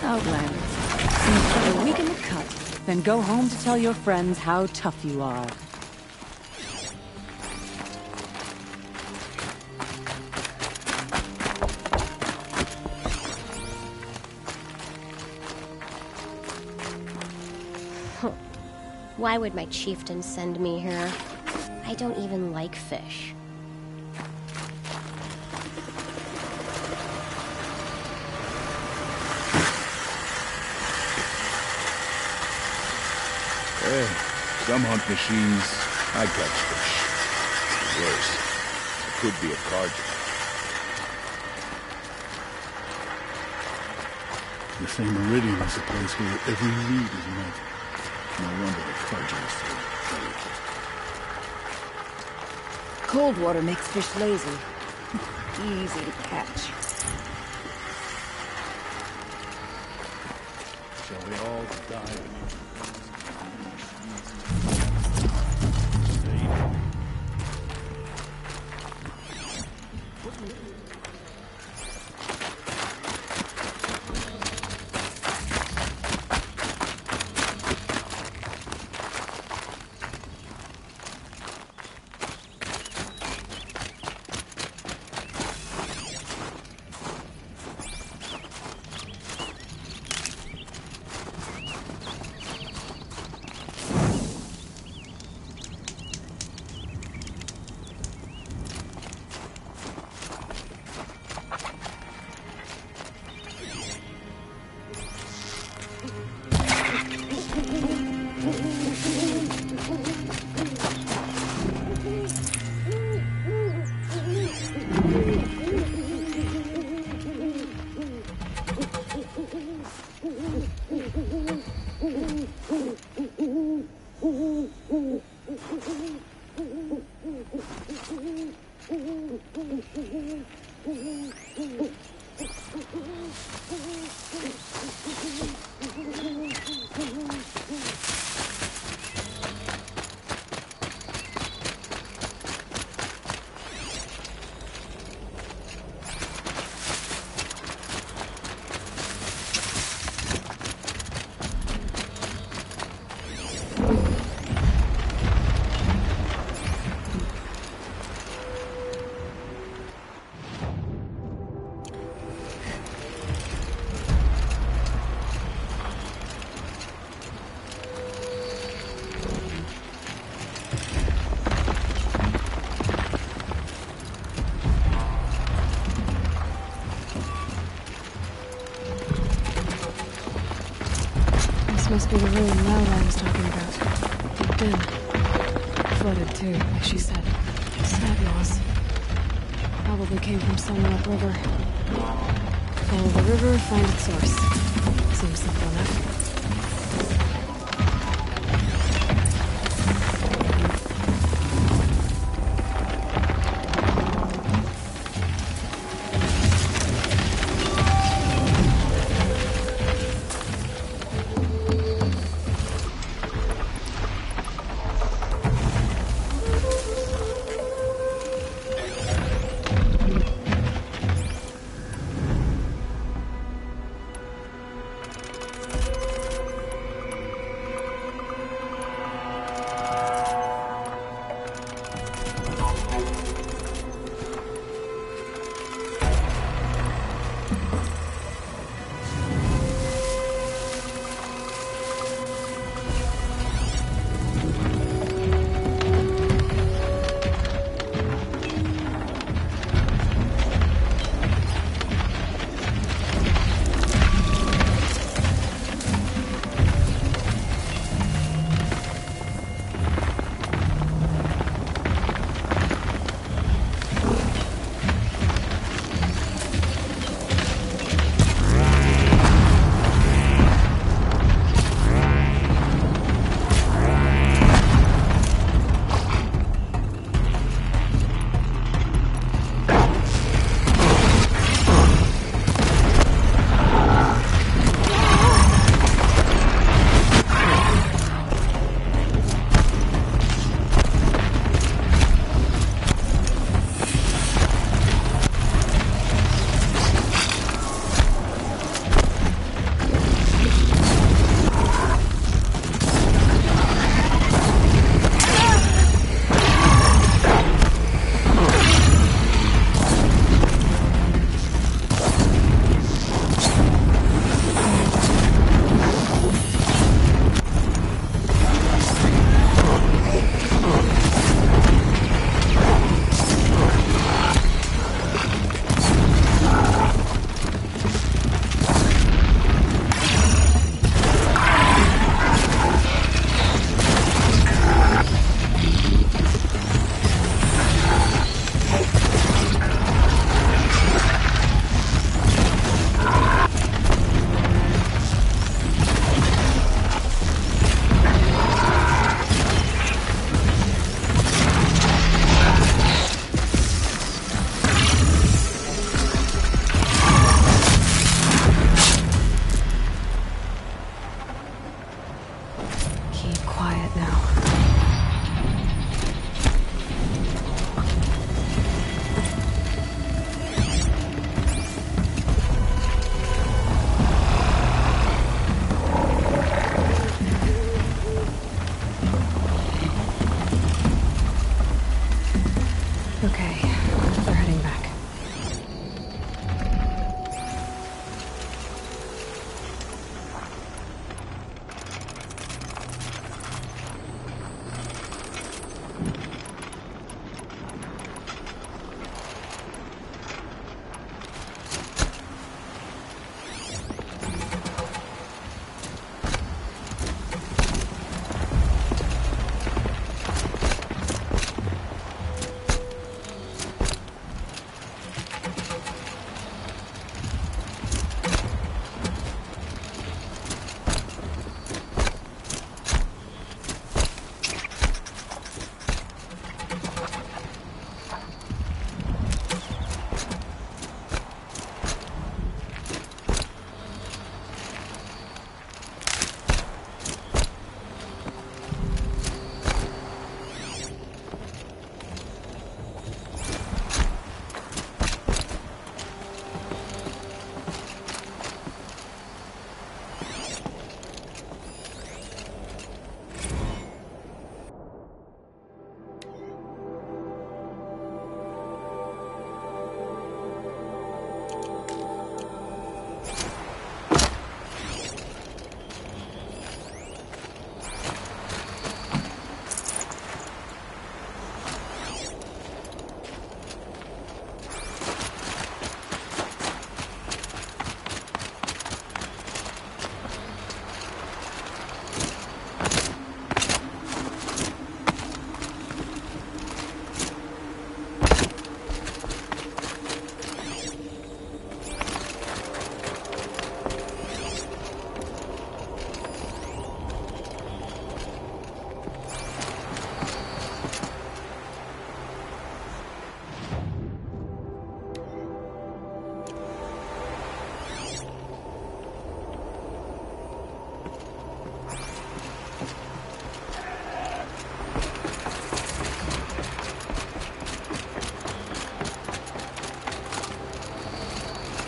Outlanders. You've spent a week in the cut, then go home to tell your friends how tough you are. Why would my chieftain send me here? I don't even like fish. Hey, some hunt machines, I catch fish. Worse, it could be a cargo. The same meridian is a place where every need is met. No wonder the cargo is so delicate. Cold water makes fish lazy. Easy to catch. Shall we all die? Must be the ruin Laura was talking about. Dim. Flooded too, like she said. Sad loss. Probably came from somewhere upriver. Follow the river, find its source. Seems simple enough.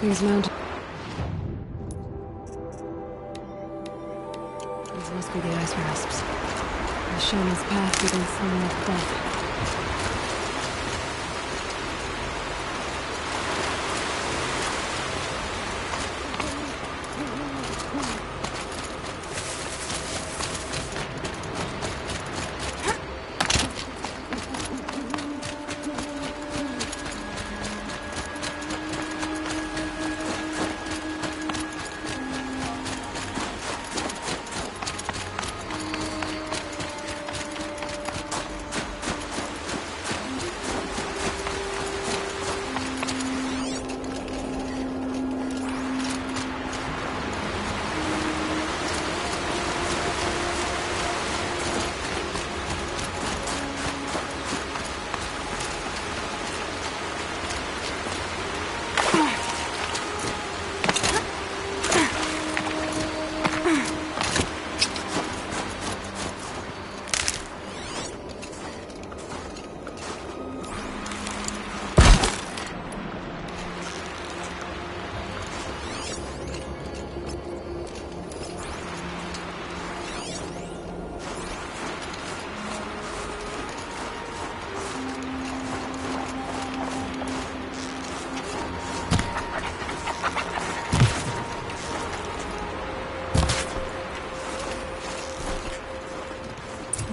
These mountains... These must be the ice rasps. The shaman's path leading somewhere above.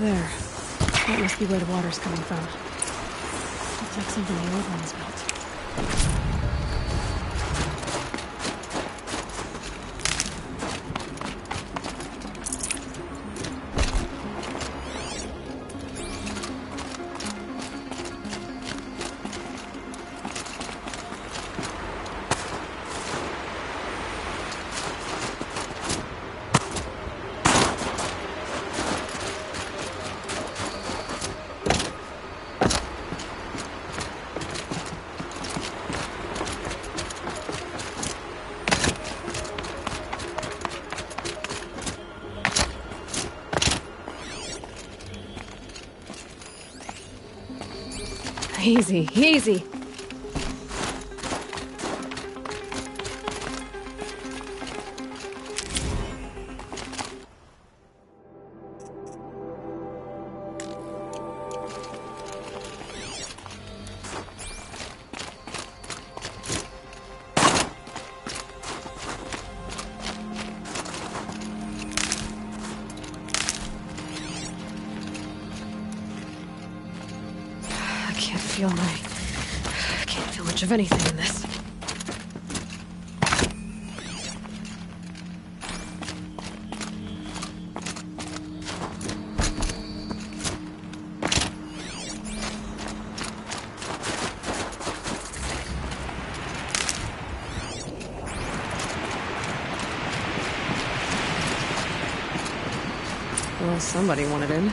There. That must be where the water's coming from. Looks like something the old ones built. Easy, easy. I can't feel much of anything in this. Well, somebody wanted in.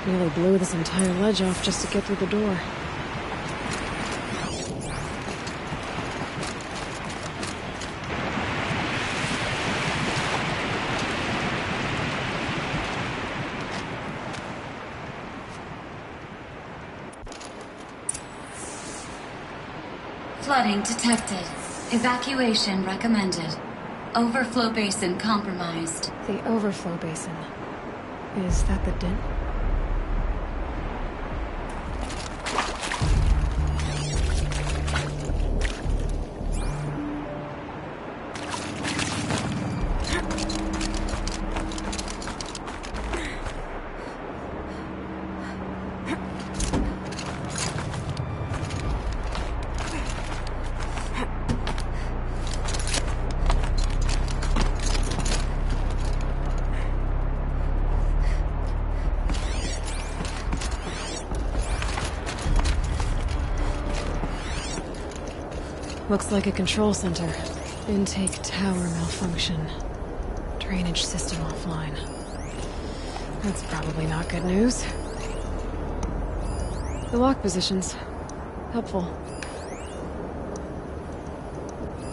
Nearly blew this entire ledge off just to get through the door. Flooding detected. Evacuation recommended. Overflow basin compromised. The overflow basin. Is that the dent? Looks like a control center. Intake tower malfunction. Drainage system offline. That's probably not good news. The lock positions. Helpful.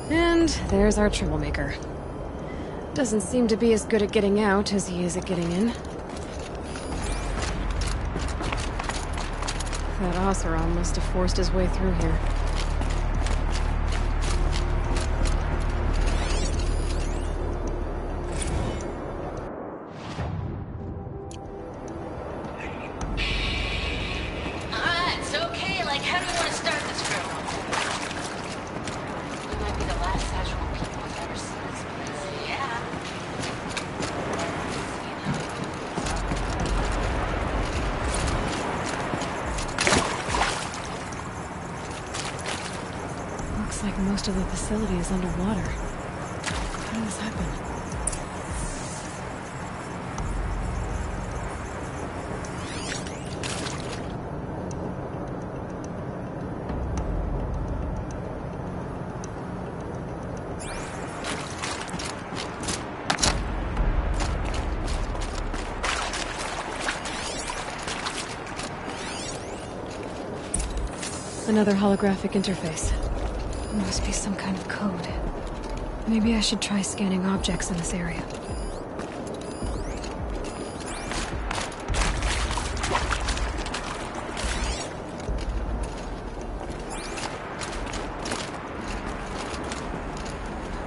And there's our troublemaker. Doesn't seem to be as good at getting out as he is at getting in. That Oseram must have forced his way through here. Looks like most of the facility is underwater. How did this happen? Another holographic interface. Must be some kind of code. Maybe I should try scanning objects in this area.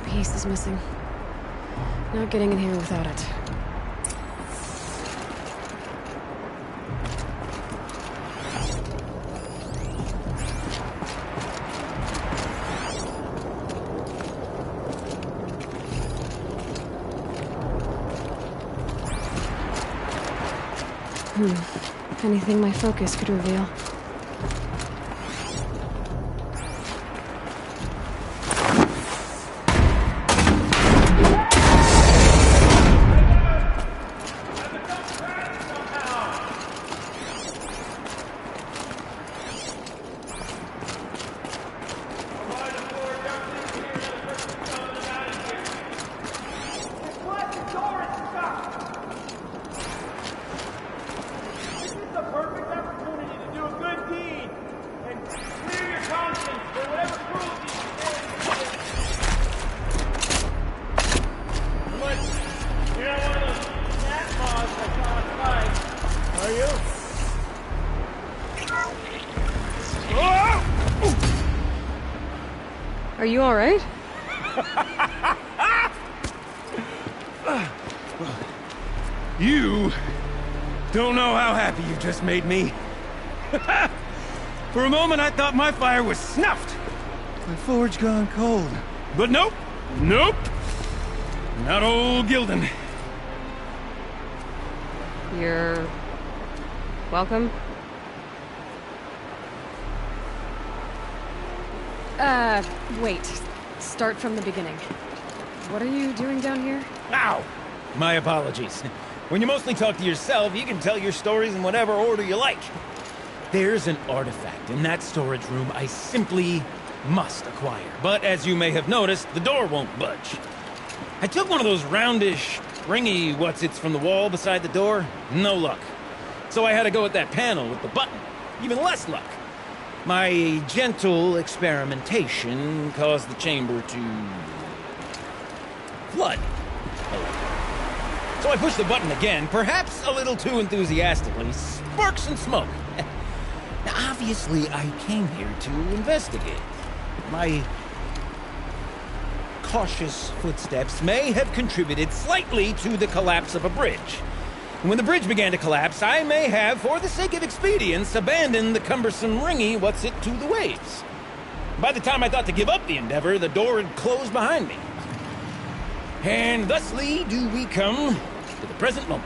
A piece is missing. Not getting in here without it. Anything my focus could reveal. Are you all right? You don't know how happy you just made me. For a moment, I thought my fire was snuffed. My forge gone cold. But nope. Nope. Not old Gildan. You're... welcome? Wait. Start from the beginning. What are you doing down here? Ow! My apologies. When you mostly talk to yourself, you can tell your stories in whatever order you like. There's an artifact in that storage room I simply must acquire. But as you may have noticed, the door won't budge. I took one of those roundish, ringy what's-its from the wall beside the door. No luck. So I had to go with that panel with the button. Even less luck. My gentle experimentation caused the chamber to... flood. So I pushed the button again, perhaps a little too enthusiastically. Sparks and smoke. Now, obviously, I came here to investigate. My cautious footsteps may have contributed slightly to the collapse of a bridge. And when the bridge began to collapse, I may have, for the sake of expedience, abandoned the cumbersome ringy what's-it to the waves. By the time I thought to give up the endeavor, the door had closed behind me. And thusly do we come to the present moment.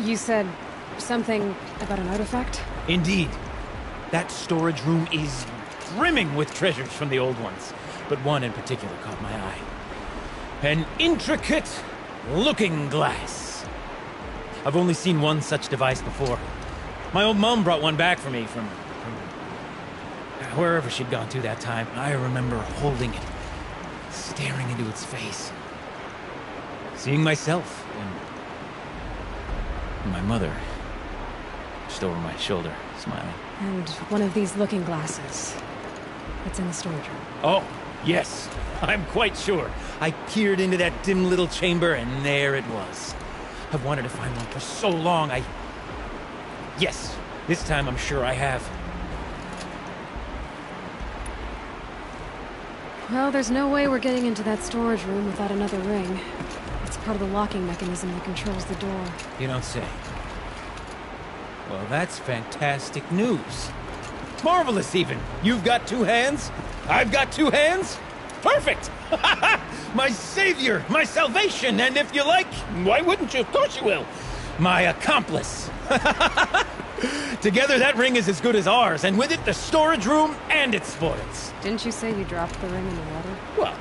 You said something about an artifact? Indeed. That storage room is brimming with treasures from the old ones, but one in particular caught my eye. An intricate looking glass. I've only seen one such device before. My old mom brought one back for me from wherever she'd gone to that time. I remember holding it, staring into its face, seeing myself and my mother just over my shoulder, smiling. And one of these looking glasses. It's in the storage room. Oh, yes. I'm quite sure. I peered into that dim little chamber, and there it was. I've wanted to find one for so long, Yes, this time I'm sure I have. Well, there's no way we're getting into that storage room without another ring. It's part of the locking mechanism that controls the door. You don't say. Well, that's fantastic news. Marvelous, even. You've got two hands. I've got two hands. Perfect! My savior, my salvation, and if you like, why wouldn't you? Of course you will. My accomplice. Together, that ring is as good as ours, and with it, the storage room and its spoils. Didn't you say you dropped the ring in the water? Well,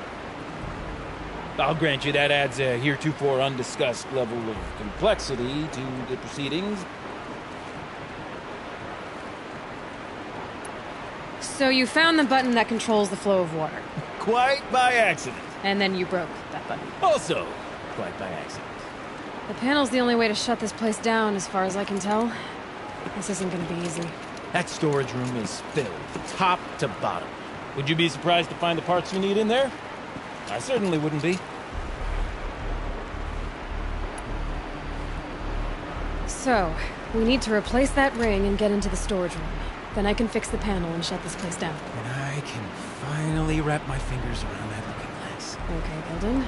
I'll grant you that adds a heretofore undiscussed level of complexity to the proceedings. So you found the button that controls the flow of water. Quite by accident. And then you broke that button. Also, quite by accident. The panel's the only way to shut this place down, as far as I can tell. This isn't gonna be easy. That storage room is filled, top to bottom. Would you be surprised to find the parts you need in there? I certainly wouldn't be. So, we need to replace that ring and get into the storage room. Then I can fix the panel and shut this place down. And I can finally wrap my fingers around that looking glass. Okay, Gilden.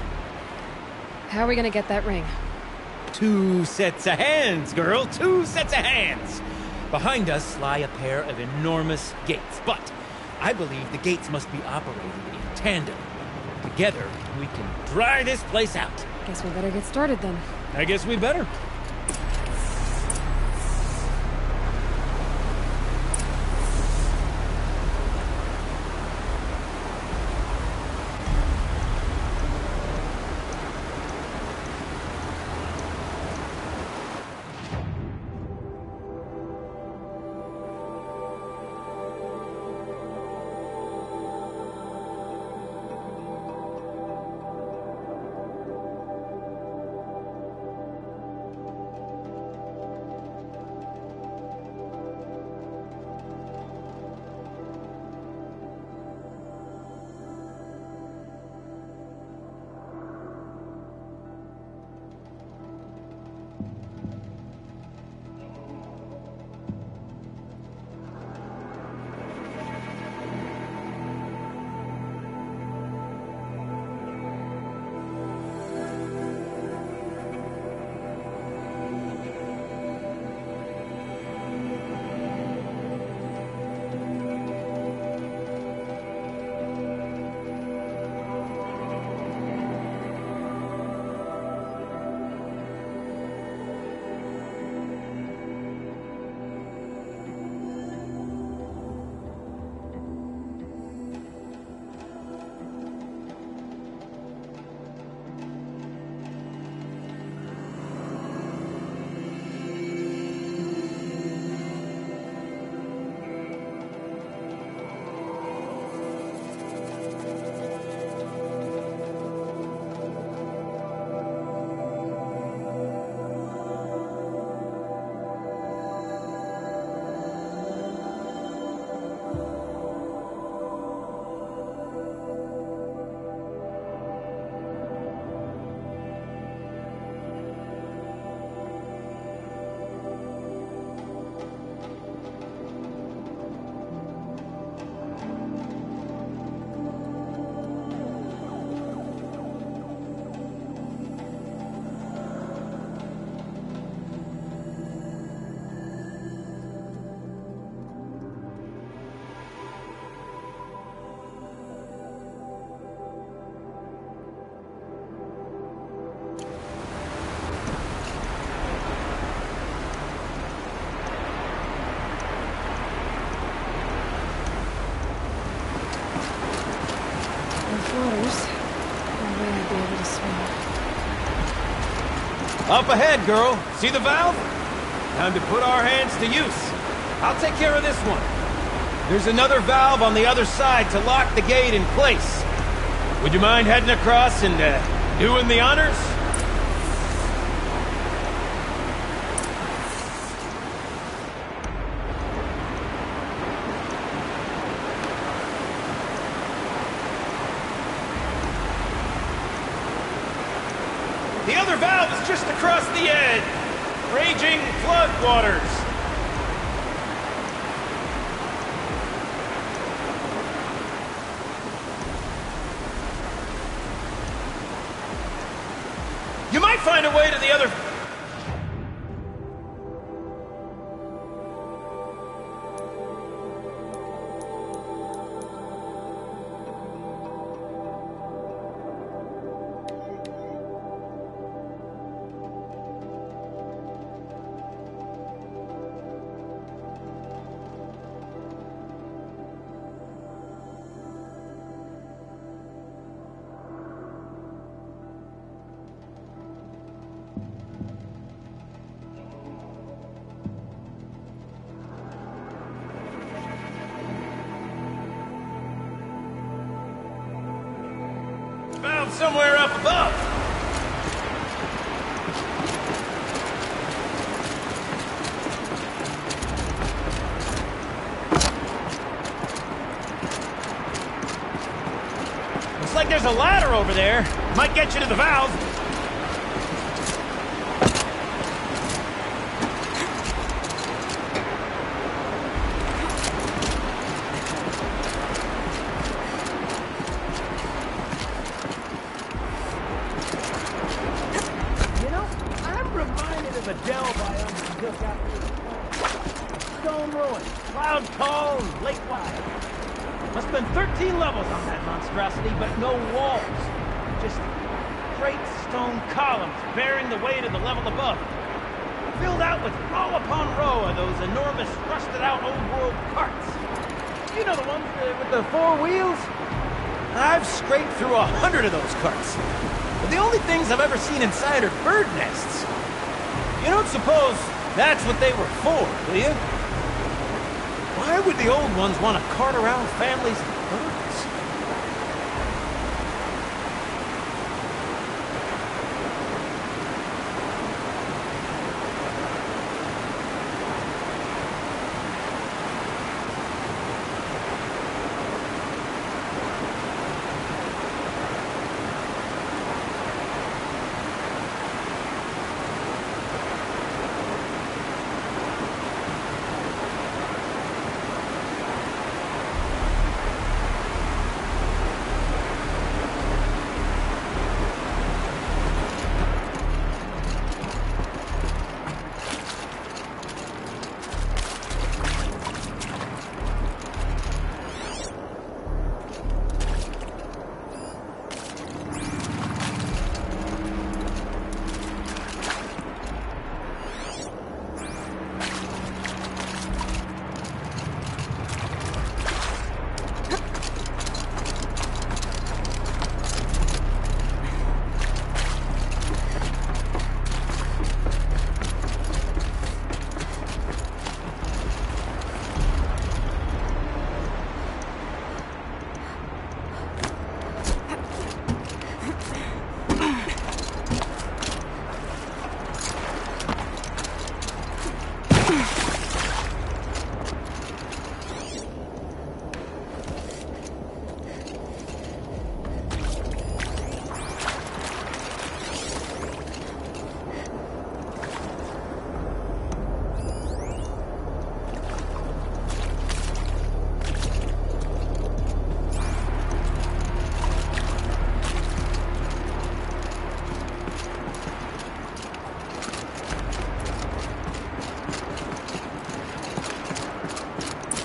How are we gonna get that ring? 2 sets of hands, girl! 2 sets of hands! Behind us lie a pair of enormous gates, but I believe the gates must be operated in tandem. Together, we can dry this place out. Guess we better get started then. I guess we better. Up ahead, girl. See the valve? Time to put our hands to use. I'll take care of this one. There's another valve on the other side to lock the gate in place. Would you mind heading across and, doing the honors? The other valve is just across the edge. Raging floodwaters. You might find a way to the other... Valve somewhere up above. Looks like there's a ladder over there. Might get you to the valve. The delve I undertook after the stone ruin, cloud tall and lake wide. Must have been 13 levels on that monstrosity, but no walls. Just great stone columns bearing the weight of the level above. Filled out with row upon row of those enormous rusted-out old-world carts. You know the ones with the four wheels? I've scraped through 100 of those carts. But the only things I've ever seen inside are bird nests. You don't suppose that's what they were for, do you? Why would the old ones want to cart around families of birds?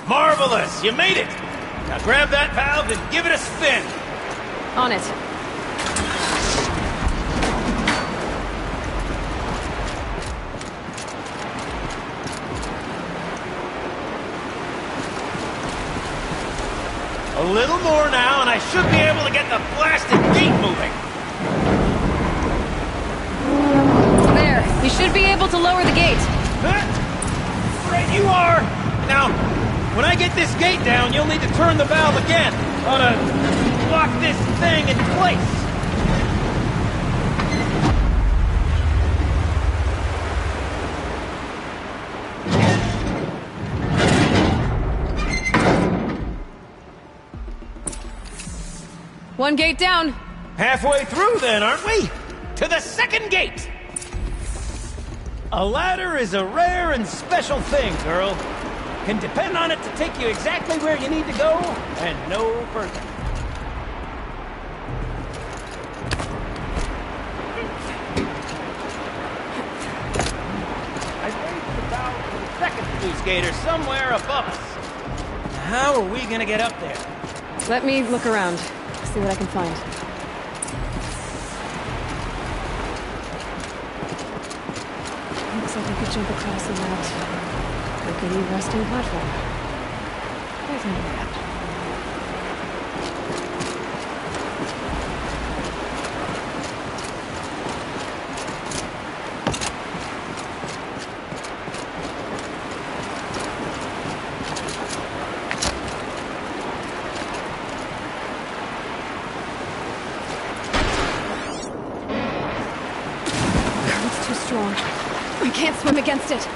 Marvelous! You made it! Now grab that valve and give it a spin! On it. A little more now, and I should be able to get the blasted gate moving! There. Now, when I get this gate down, you'll need to turn the valve again. Ought to lock this thing in place. One gate down. Halfway through then, aren't we? To the second gate! A ladder is a rare and special thing, girl. Can depend on it to take you exactly where you need to go, and no further. I raised the valve for the second sluice gator somewhere above us. How are we gonna get up there? Let me look around. See what I can find. Looks like I could jump across on that rickety resting platform. Where's my map? I can't swim against it. It's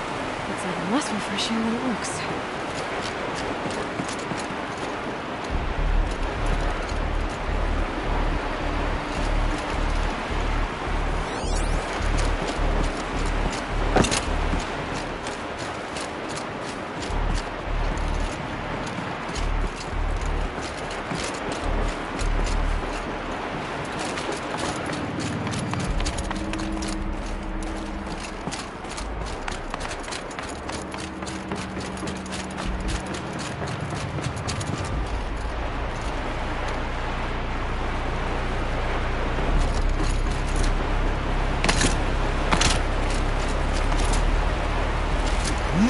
even less refreshing than it looks.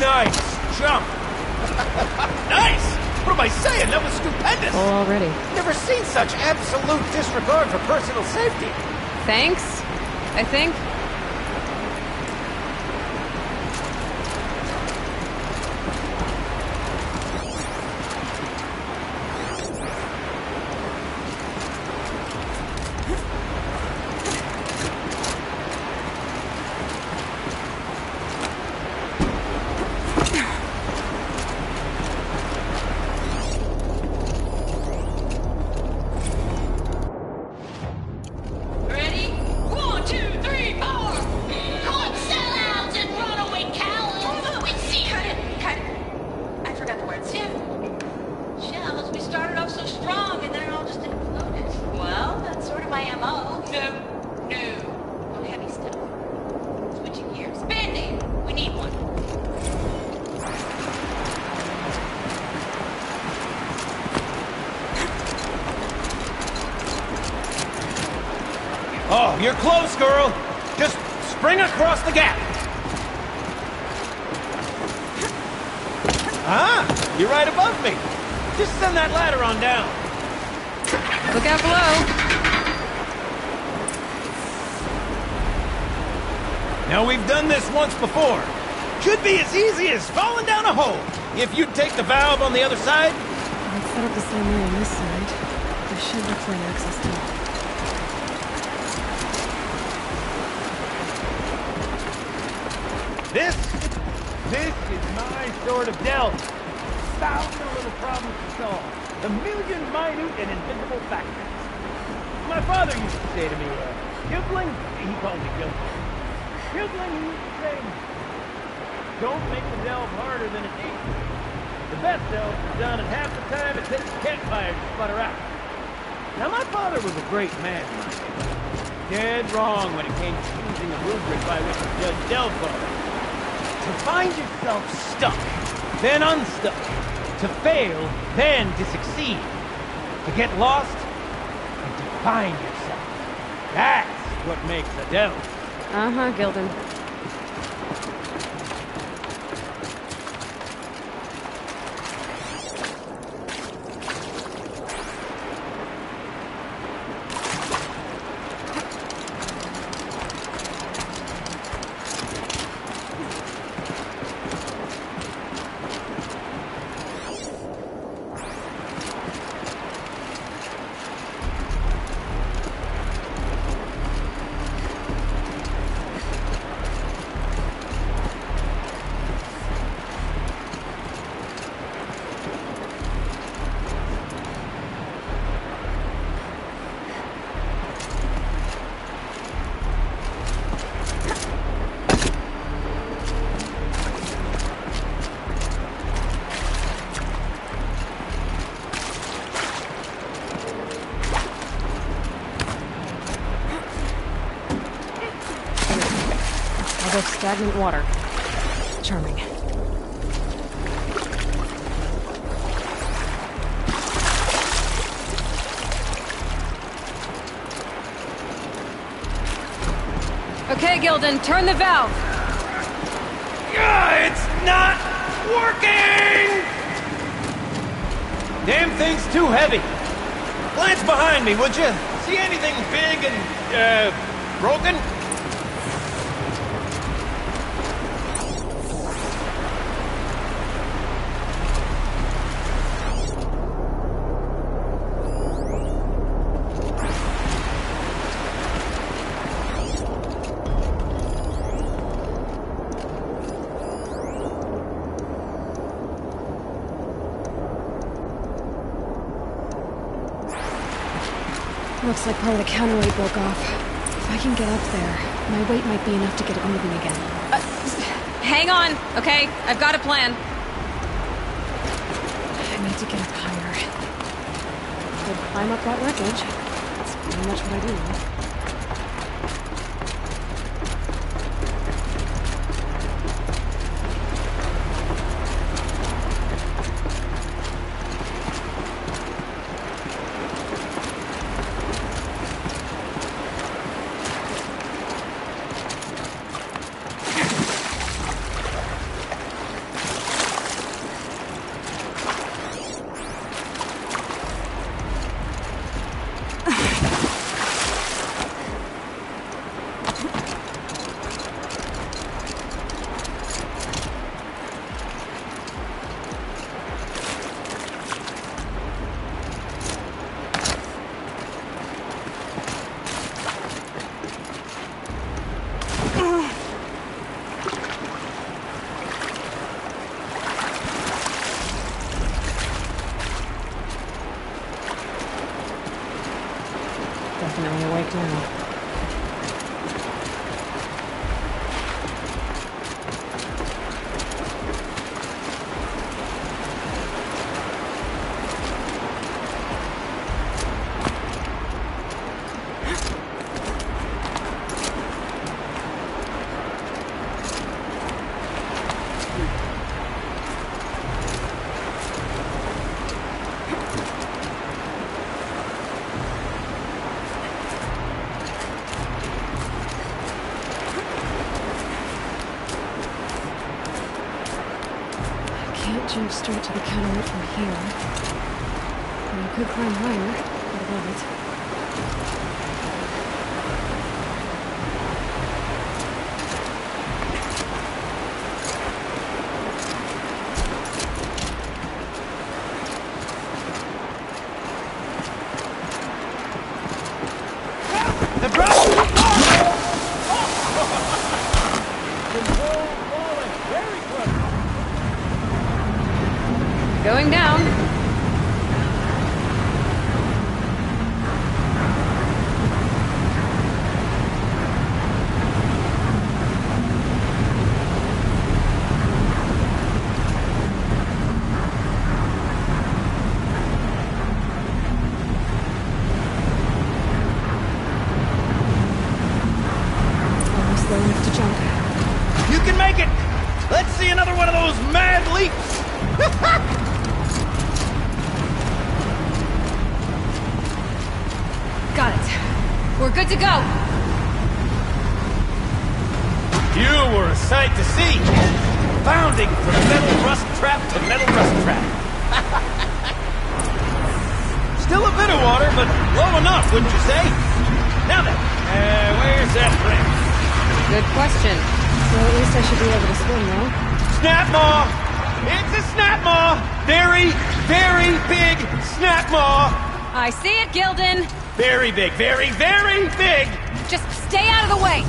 Nice jump! Nice! What am I saying? That was stupendous! Oh, already. Never seen such absolute disregard for personal safety. Thanks, I think. Oh, you're close, girl. Just spring across the gap. Ah, you're right above me. Just send that ladder on down. Look out below. Now, we've done this once before. Should be as easy as falling down a hole. If you'd take the valve on the other side. Let's set up the same way on this side. There should look for an access door. This is my sort of delve. Thousand little problems to solve. A million minute and invisible factors. My father used to say to me, Gibling, he called me Gibling. Gibling, he used to say, don't make the delve harder than it needs. The best delves are done in half the time it takes a campfire to sputter out. Now, my father was a great man, dead wrong when it came to choosing a rubric by which to judge delve quality. To find yourself stuck, then unstuck. To fail, then to succeed. To get lost, and to find yourself. That's what makes a delve. Uh-huh, Gilden. above stagnant water. Charming. Okay, Gildan, turn the valve! It's not working! Damn thing's too heavy. Glance behind me, would you? See anything big and, broken? Looks like part of the counterweight broke off. If I can get up there, my weight might be enough to get it moving again. Hang on, okay? I've got a plan. I need to get up higher. Could climb up that wreckage. That's pretty much what I do. Definitely awake now. Jump straight to the counterweight from here. And I could climb higher, but above it. The drop! Going down. Almost low enough to jump. You can make it! Let's see another one of those mad leaps! Got it. We're good to go. You were a sight to see. Bounding from metal rust trap to metal rust trap. Still a bit of water, but low enough, wouldn't you say? Now then, where's that branch? Good question. So at least I should be able to swim now. Snap maw! It's a snap maw! Very, very big snap maw! I see it, Gildan. Very big, very, very big! Just stay out of the way.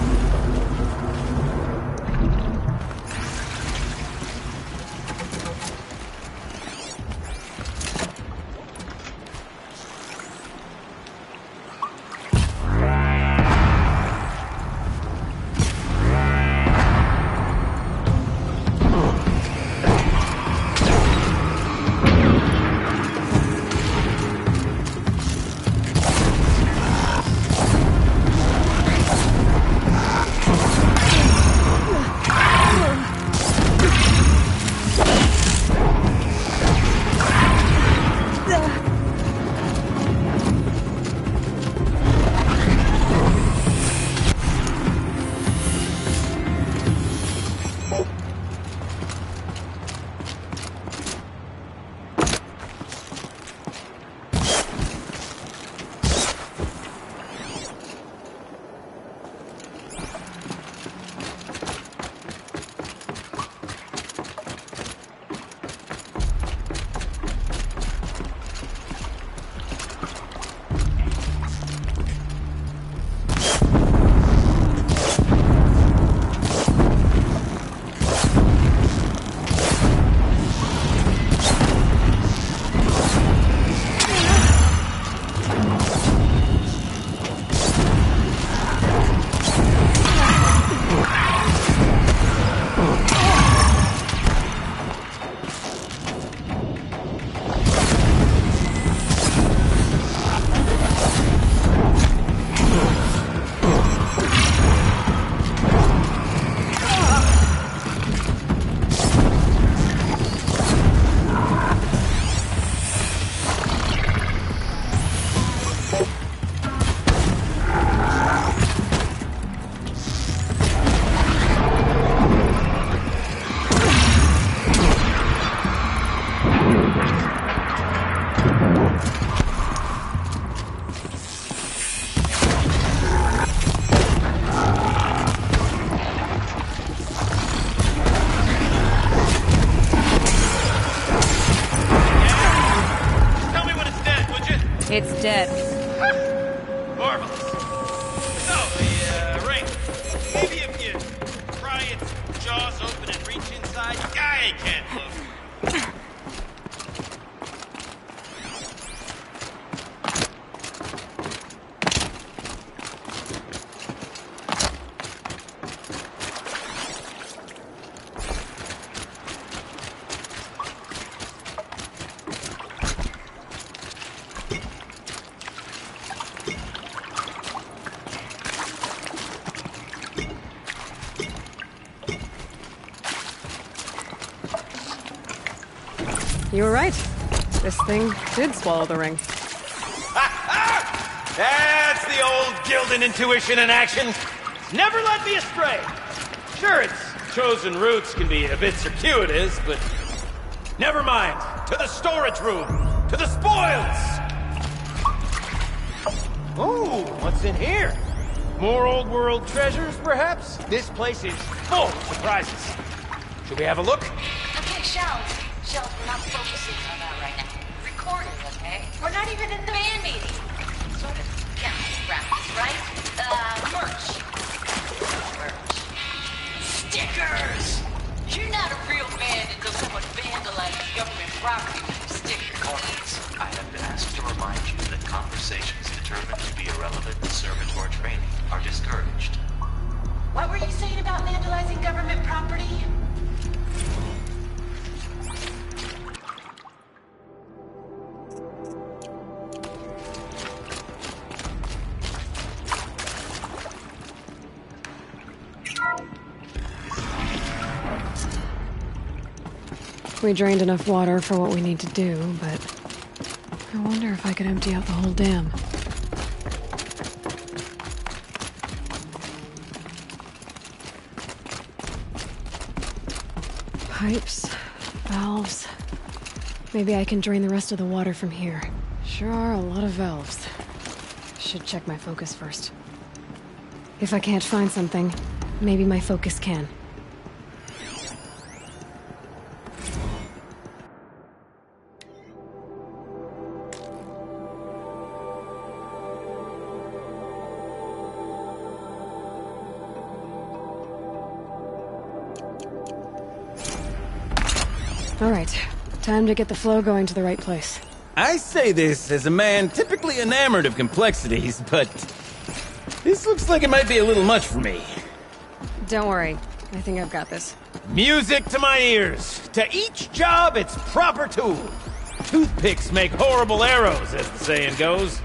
It's dead. Marvelous. So, the ring. Maybe if you pry its jaws open and reach inside, I can't look. You were right. This thing did swallow the ring. That's the old Gildan intuition in action. It's never led me astray. Sure, its chosen routes can be a bit circuitous, but never mind. To the storage room. To the spoils. Ooh, what's in here? More old world treasures, perhaps? This place is full of surprises. Should we have a look? Okay, Shells, we're not focusing on that right now. Recording, okay? We're not even in the band meeting. Sort of counts, practice, right? Merch. Stickers! You're not a real band until someone vandalizes government property with stickers. I have been asked to remind you that conversations determined to be irrelevant in servitor training are discouraged. What were you saying about vandalizing government property? We drained enough water for what we need to do, but I wonder if I could empty out the whole dam. Pipes, valves. Maybe I can drain the rest of the water from here. Sure are a lot of valves. Should check my focus first. If I can't find something, maybe my focus can. All right, time to get the flow going to the right place. I say this as a man typically enamored of complexities, but this looks like it might be a little much for me. Don't worry, I think I've got this. Music to my ears. To each job, its proper tool. Toothpicks make horrible arrows, as the saying goes.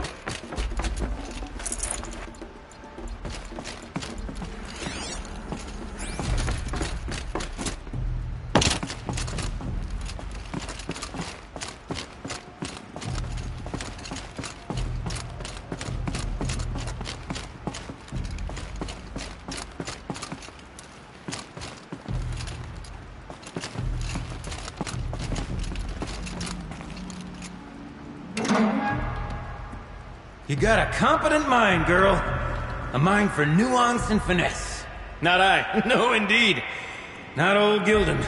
You got a competent mind, girl. A mind for nuance and finesse. Not I. No, indeed. Not old Gildan.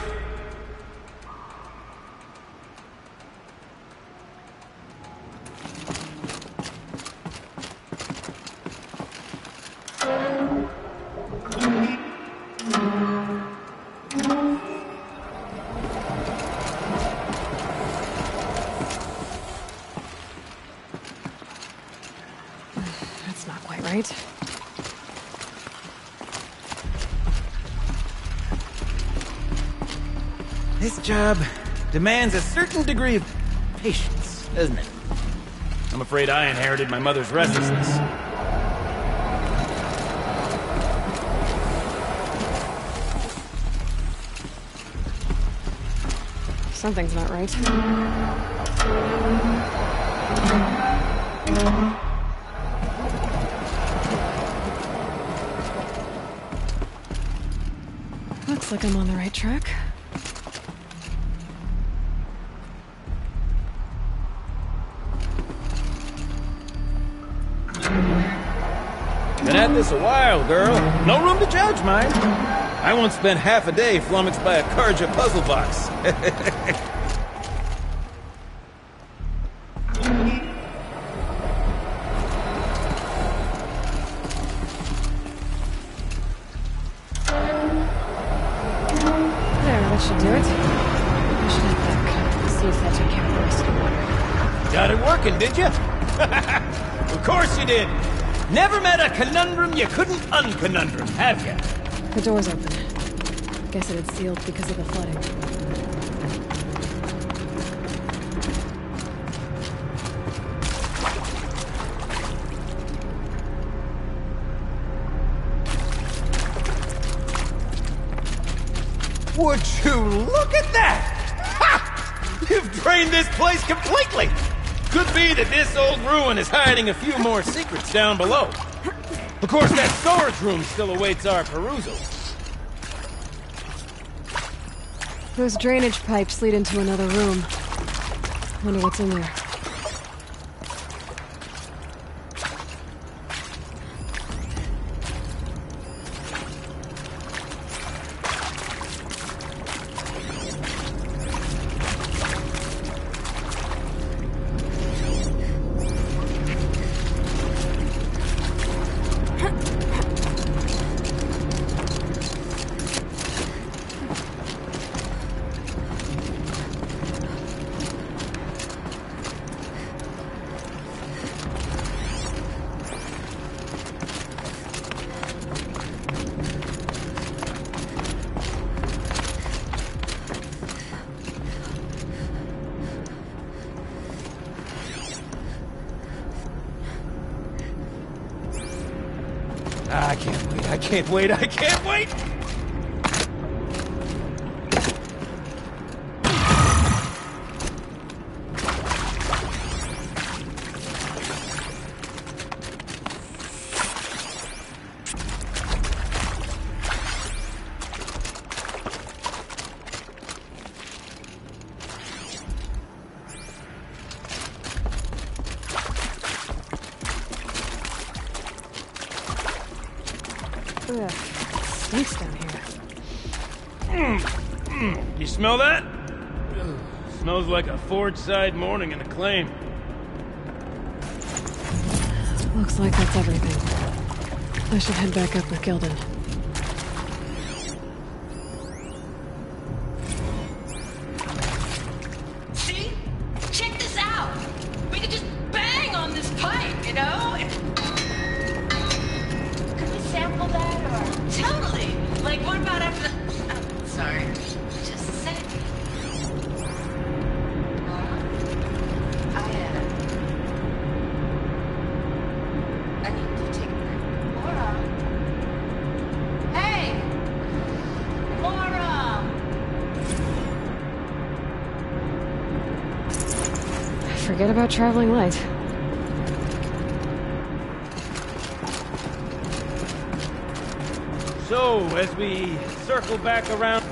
That's not quite right. This job demands a certain degree of patience, doesn't it? I'm afraid I inherited my mother's restlessness. Something's not right. Looks like I'm on the right track. Been at this a while, girl. No room to judge, mind. I once spent half a day flummoxed by a Karja puzzle box. should do it. I should head back. See if that took care of the rest of the water. Got it working, did you? Of course you did. Never met a conundrum you couldn't unconundrum, have you? The door's open. Guess it had sealed because of the flooding. Would you look at that? Ha! You've drained this place completely. Could be that this old ruin is hiding a few more secrets down below. Of course, that storage room still awaits our perusal. Those drainage pipes lead into another room. Wonder what's in there. I can't wait, I can't wait! Ugh, stinks down here. You smell that? Smells like a forge-side morning in a claim. Looks like that's everything. I should head back up with Gildan. See? Check this out! We could just bang on this pipe, you know? Could we sample that, or...? Totally! Like, what about after the... Oh, sorry. Just a sec. I need to take a break. Laura? Hey! Laura! Forget about traveling light. So, as we circle back around...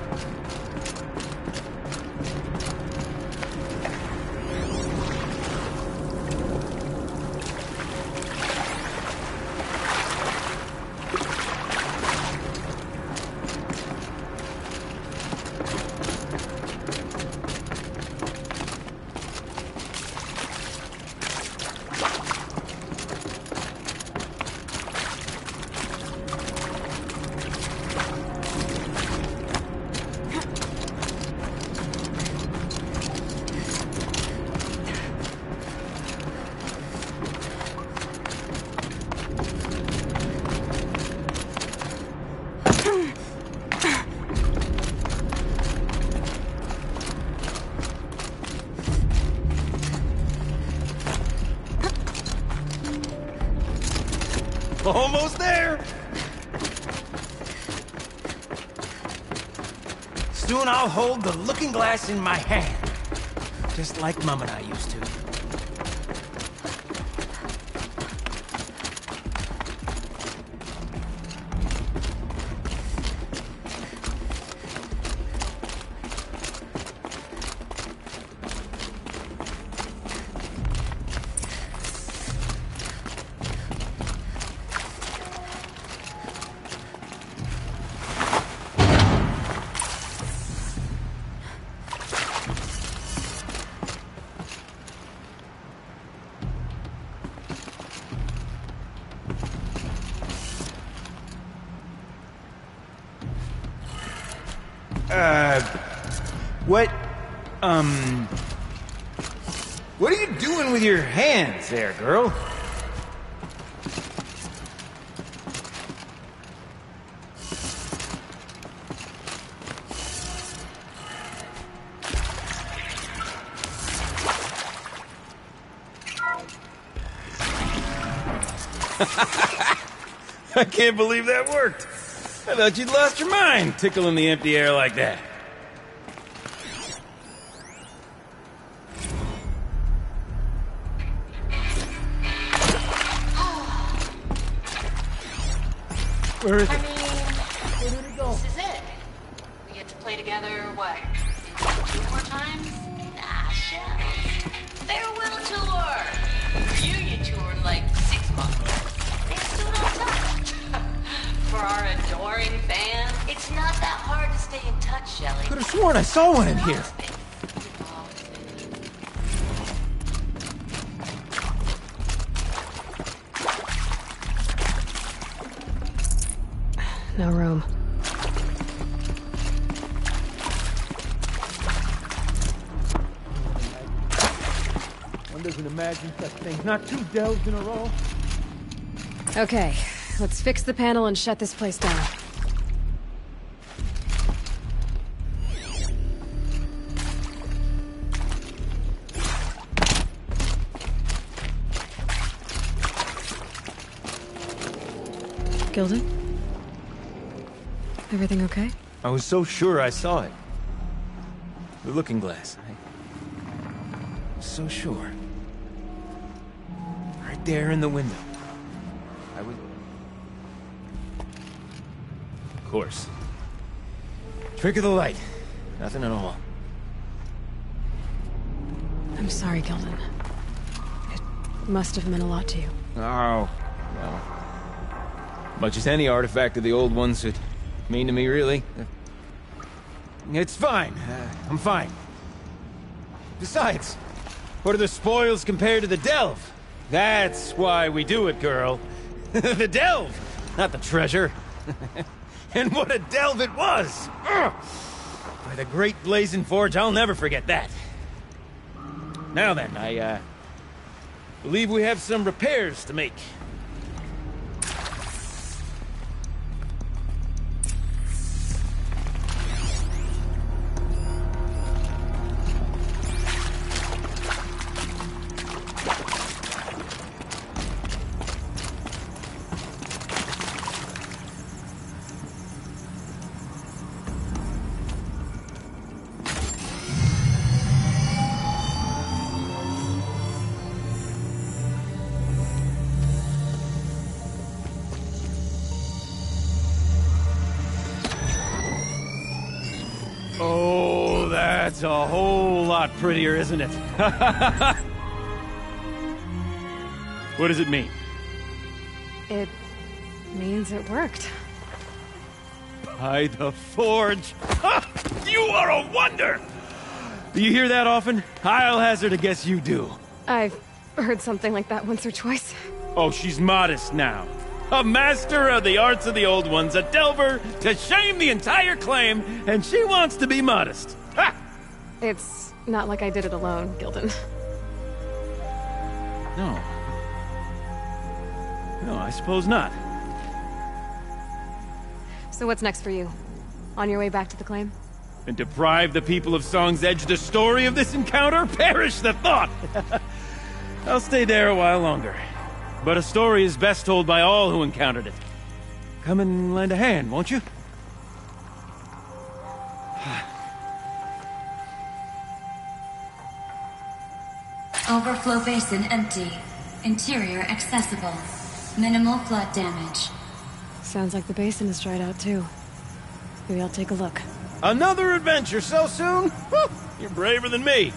Almost there! Soon I'll hold the looking glass in my hand, just like Mum and I used to. What, what are you doing with your hands there, girl? I can't believe that worked. I thought you'd lost your mind, tickling the empty air like that. Where is it? Where did it go? This is it. We get to play together, what, 2 more times? Nah, shucks. Farewell tour! Reunion tour in like 6 months. Let's do it on time. For our adoring fans, it's not that hard to stay in touch, Shelley. Could have sworn I saw one in here. No room. One doesn't imagine such things. Not 2 delves in a row. Okay, let's fix the panel and shut this place down. Gilden? Everything okay? I was so sure I saw it. The looking glass. I was so sure. Right there in the window. I was... Of course. Trick of the light. Nothing at all. I'm sorry, Gilden. It must have meant a lot to you. Oh, well. Much as any artifact of the old ones would mean to me, really. It's fine. I'm fine. Besides, what are the spoils compared to the delve? That's why we do it, girl. The delve, not the treasure. And what a delve it was! Ugh. By the great blazing forge, I'll never forget that. Now then, I believe we have some repairs to make. Oh, that's a whole lot prettier, isn't it? What does it mean? It means it worked. By the forge! Ha! You are a wonder! Do you hear that often? I'll hazard a guess you do. I've heard something like that once or twice. Oh, she's modest now. A master of the arts of the old ones, a delver to shame the entire claim, and she wants to be modest. Ha! It's not like I did it alone, Gilden. No. No, I suppose not. So what's next for you? On your way back to the claim? And deprive the people of Song's Edge the story of this encounter? Perish the thought! I'll stay there a while longer. But a story is best told by all who encountered it. Come and lend a hand, won't you? Overflow basin empty. Interior accessible. Minimal flood damage. Sounds like the basin is dried out too. Maybe I'll take a look. Another adventure so soon? Whew, you're braver than me.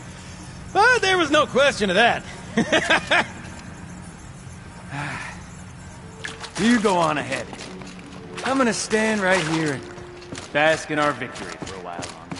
But there was no question of that. You go on ahead. I'm gonna stand right here and bask in our victory for a while longer.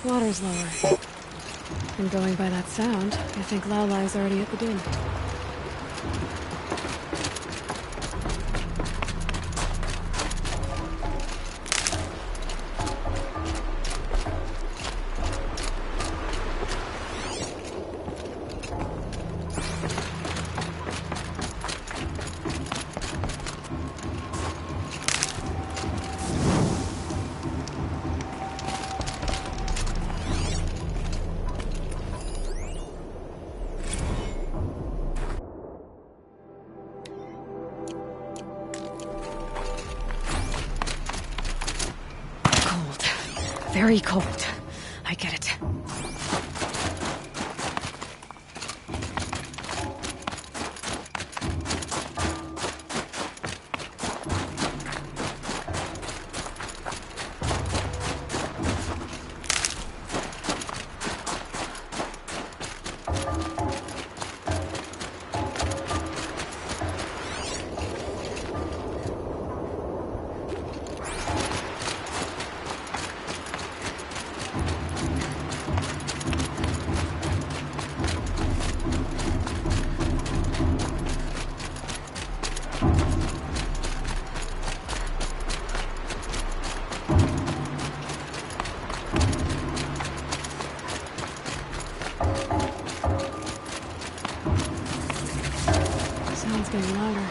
Water's lower. And going by that sound, I think Lao Lai's already at the din. Very cold. I get it. Sounds getting louder.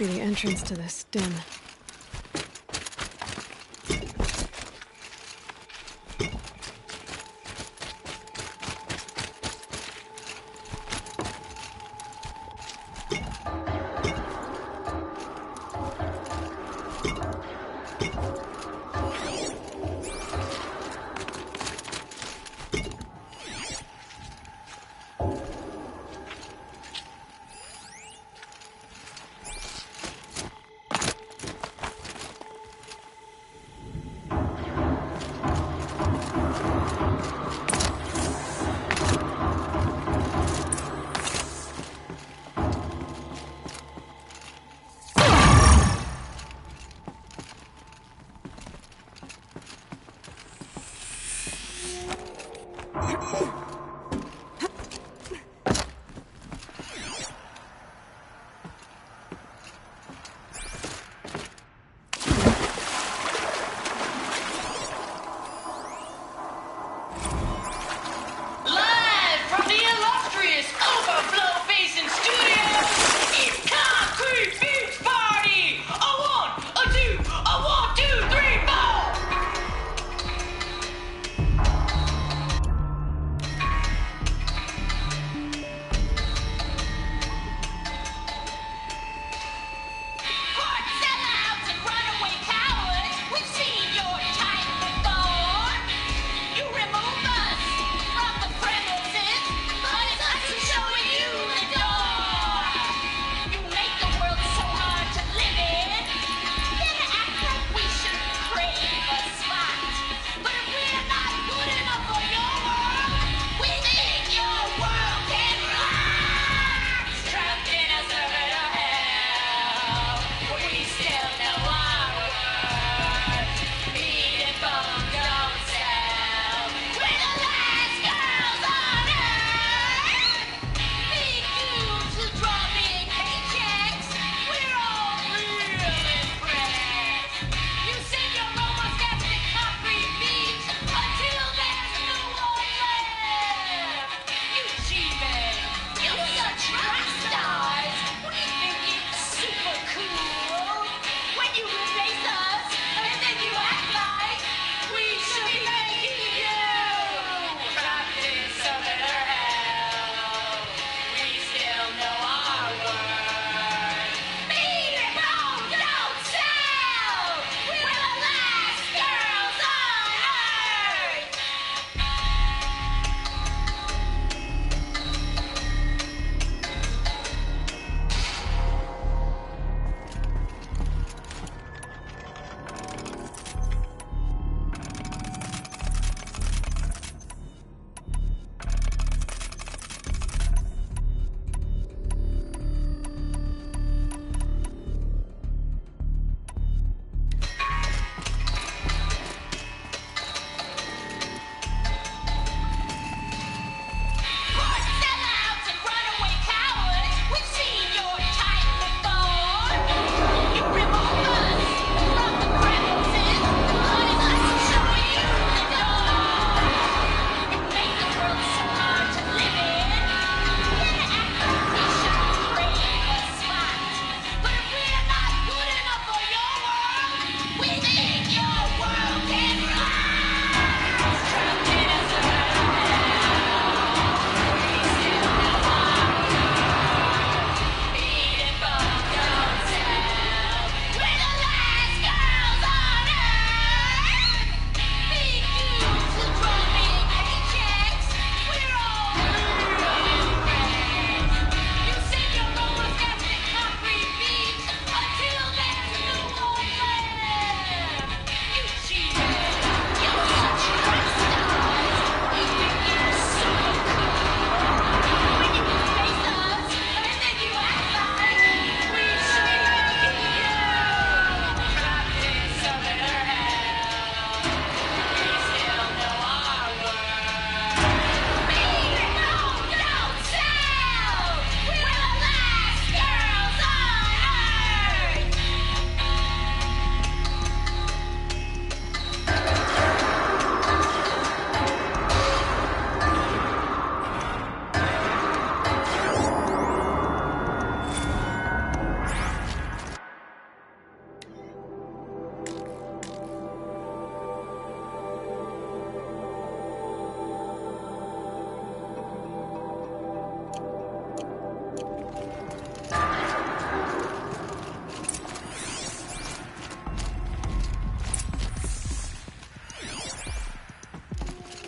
be the entrance to this den. Live from the illustrious Overflow Basin Studios, it's Concrete Beach Party! A 1, a 2, a 1, 2, 3, 4!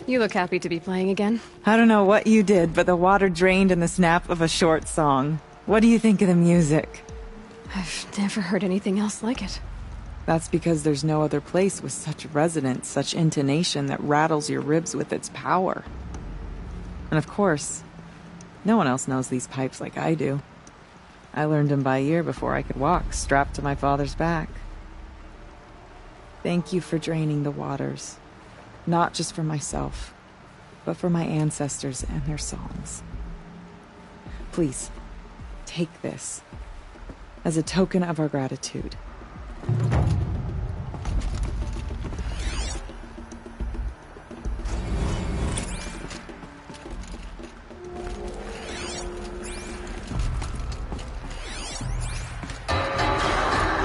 You look happy to be playing again. I don't know what you did, but the water drained in the snap of a short song. What do you think of the music? I've never heard anything else like it. That's because there's no other place with such resonance, such intonation that rattles your ribs with its power. And of course, no one else knows these pipes like I do. I learned them by ear before I could walk, strapped to my father's back. Thank you for draining the waters. Not just for myself, but for my ancestors and their songs. Please, take this as a token of our gratitude.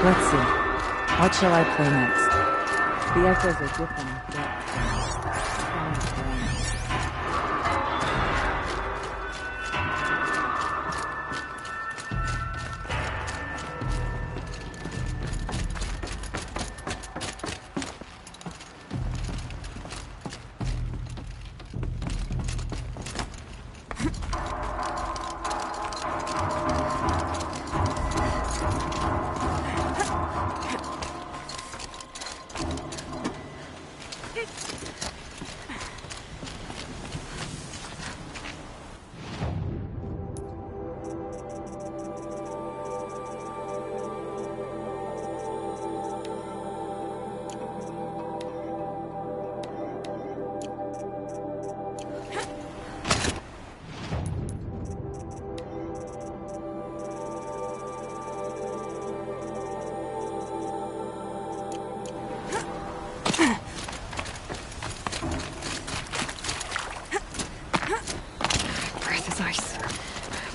Let's see. What shall I play next? The echoes are different.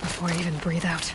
Before I even breathe out.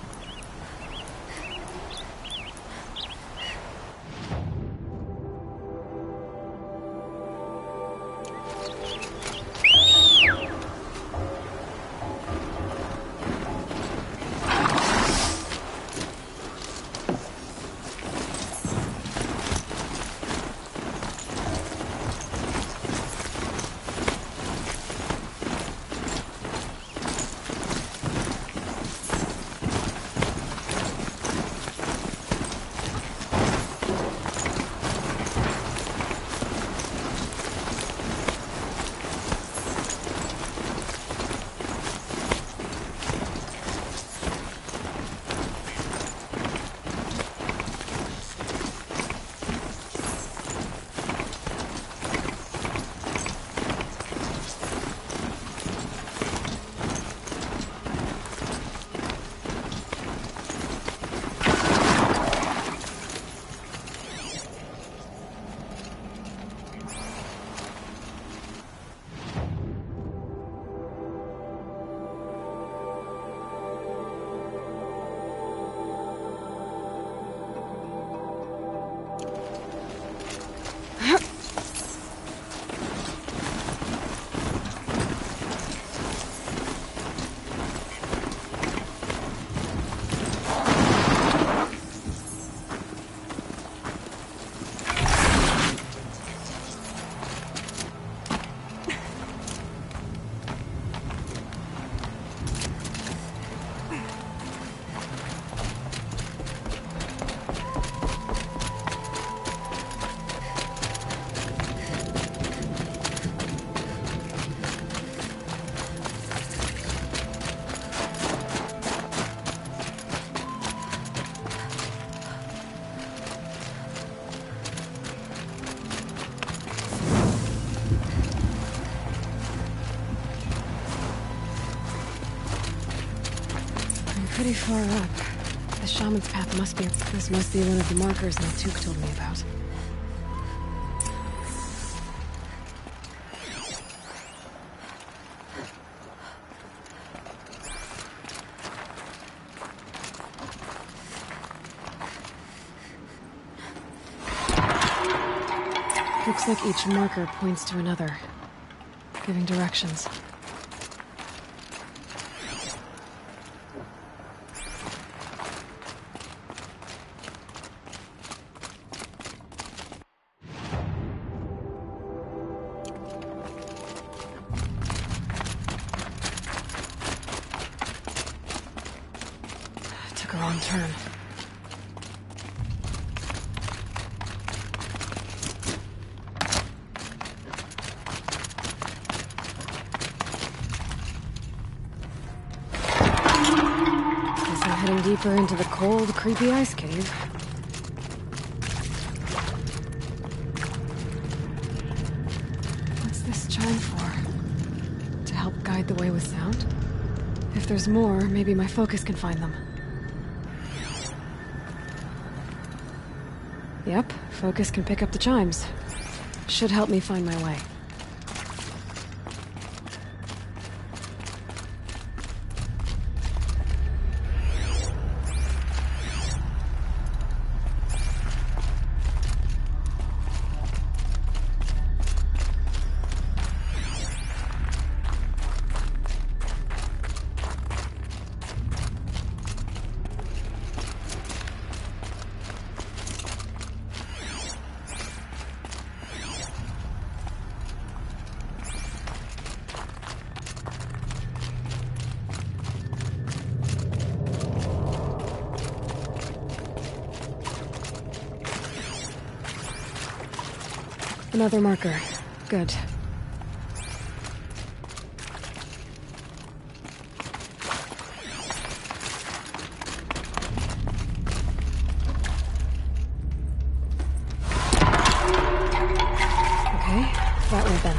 Pretty far up. The shaman's path must be... This must be one of the markers Natuk told me about. Looks like each marker points to another, giving directions. wrong turn. Guess I'm heading deeper into the cold, creepy ice cave. What's this chime for? To help guide the way with sound? If there's more, maybe my focus can find them. Yep, focus can pick up the chimes. Should help me find my way. Another marker. Good. Okay, that way then.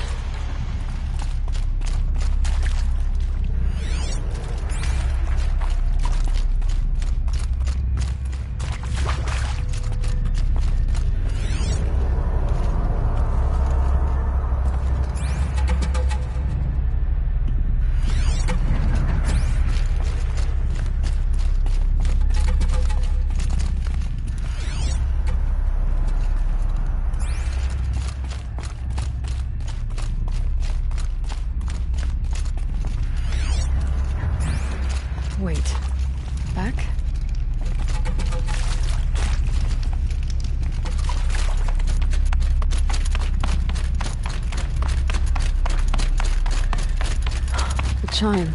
Wait. Back? The chime.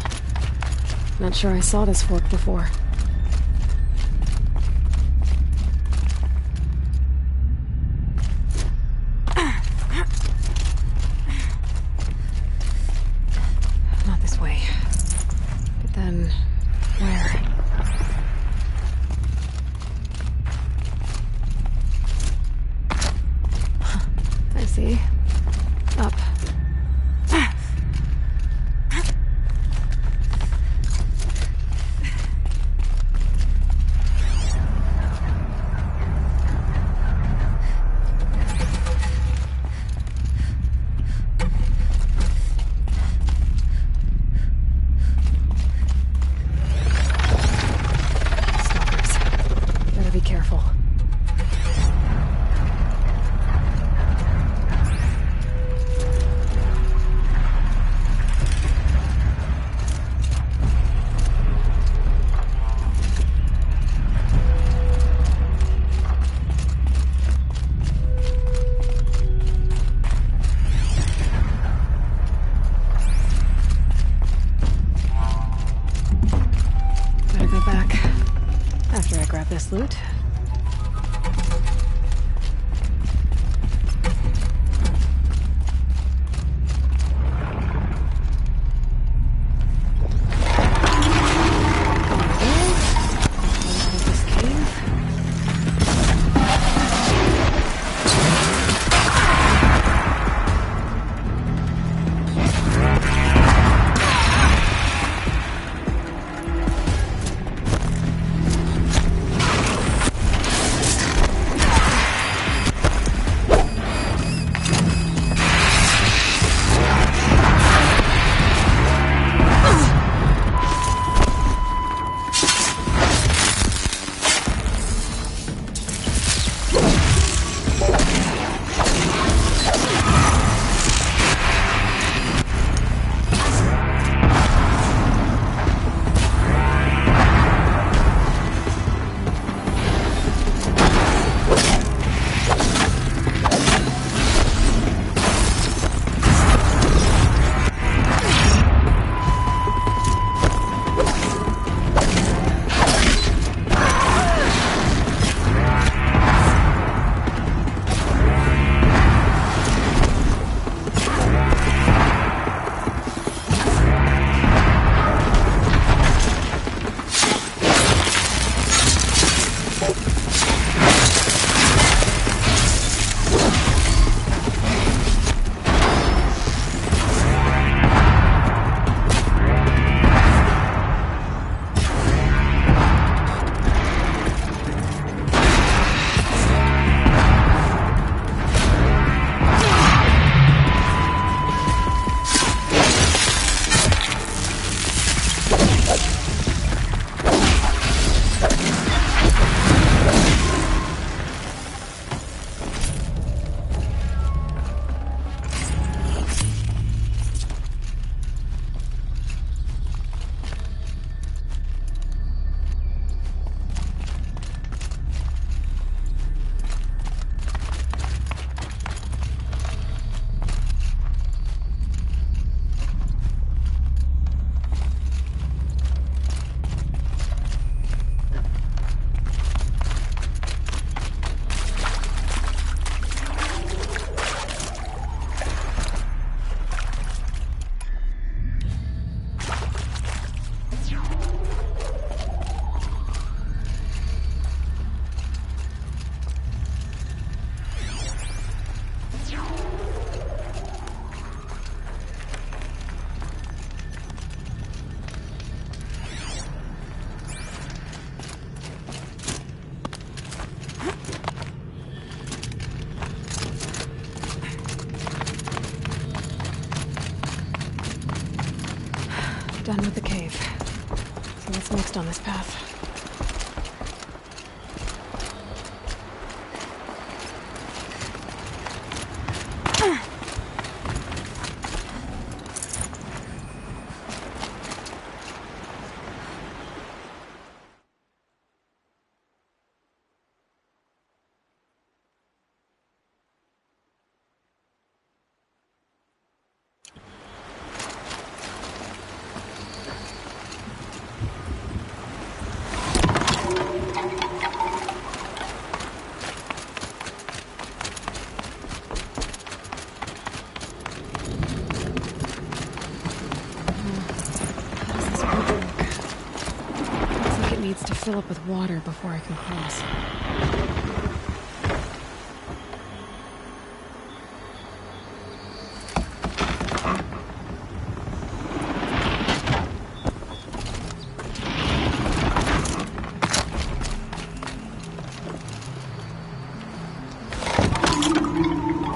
Not sure I saw this fork before. Not this way. But then... where? I see. Up. Be careful. Better go back after I grab this loot. Done with the cave. So what's next on this path? Fill up with water before I can cross.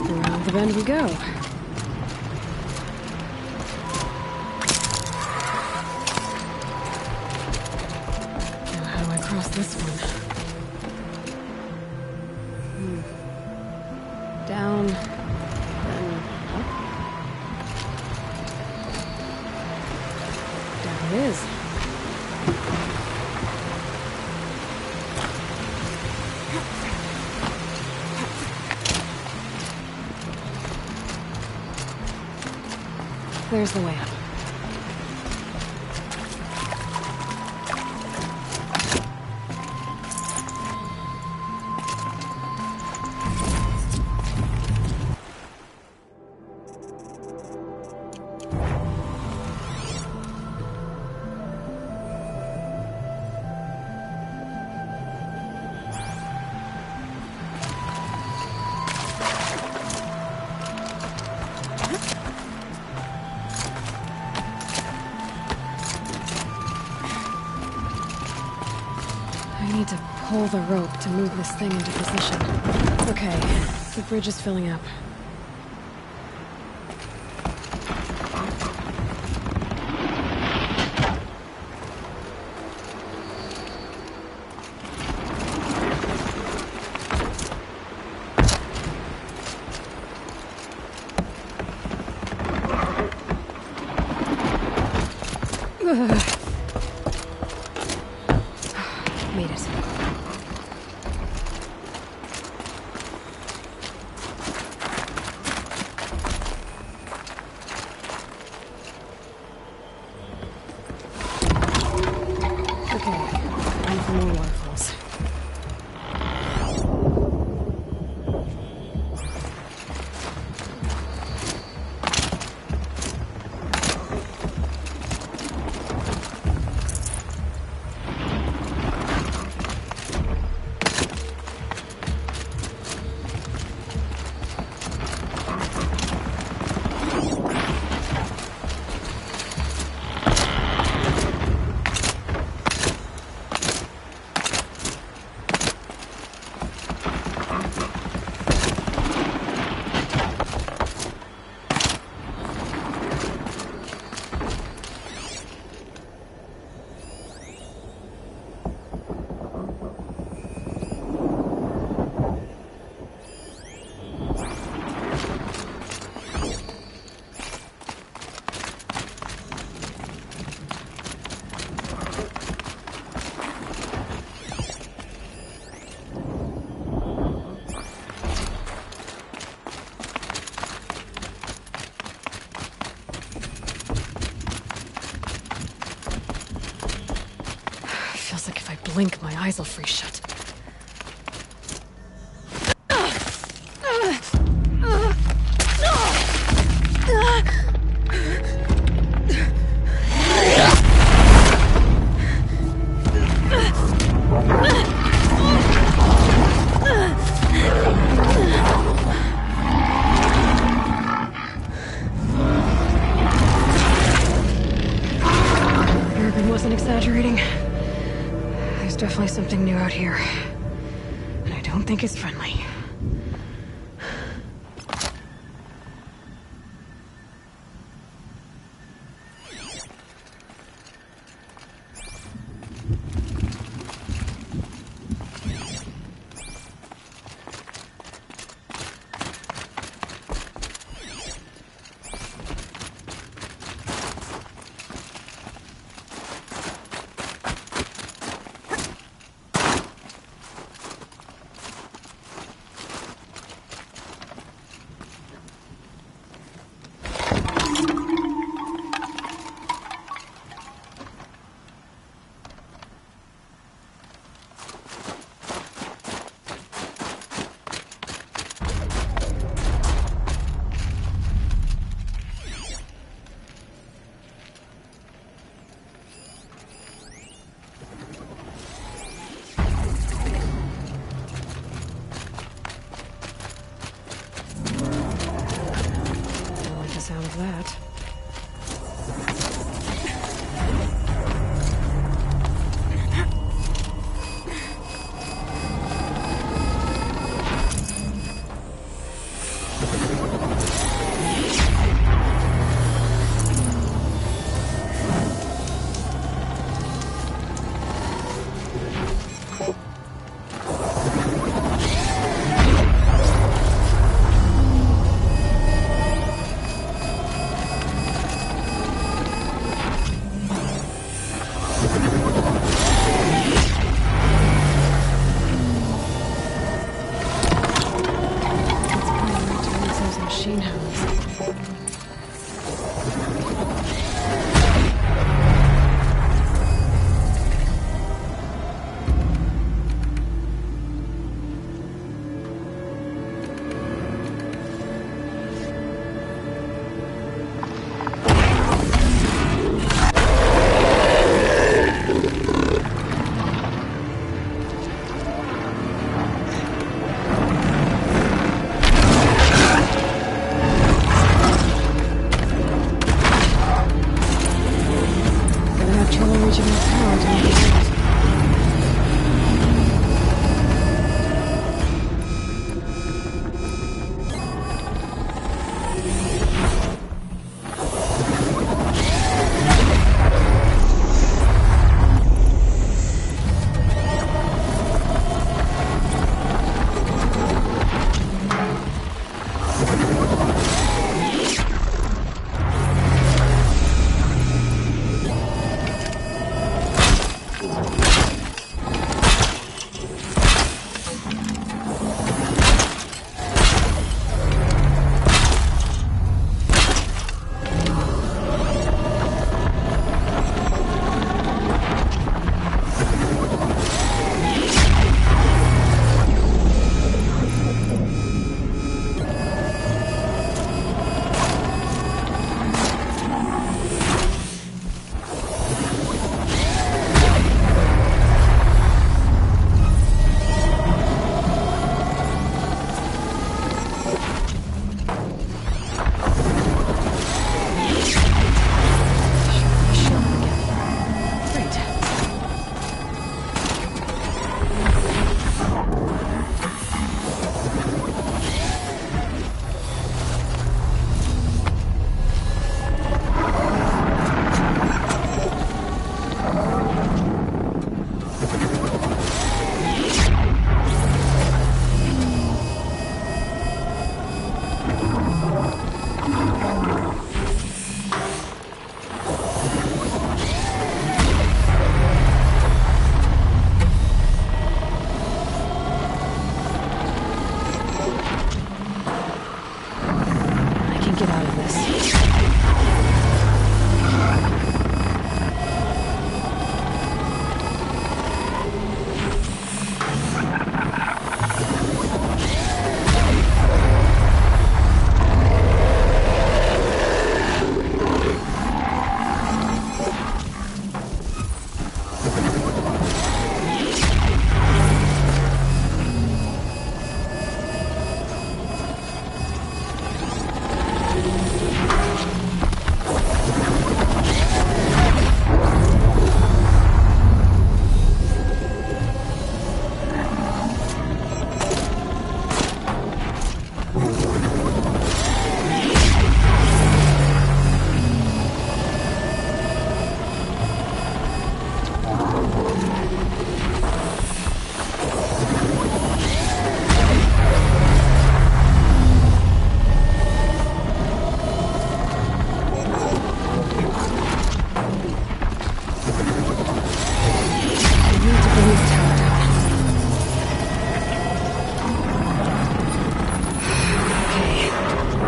Around the bend we go. This one. Down, then up. Down it is. There's the way up. Pull the rope to move this thing into position. Okay, the bridge is filling up. Made it. More waterfalls. Blink, my eyes will freeze shut. Urban wasn't exaggerating. There's definitely something new out here. And I don't think it's friendly. of that.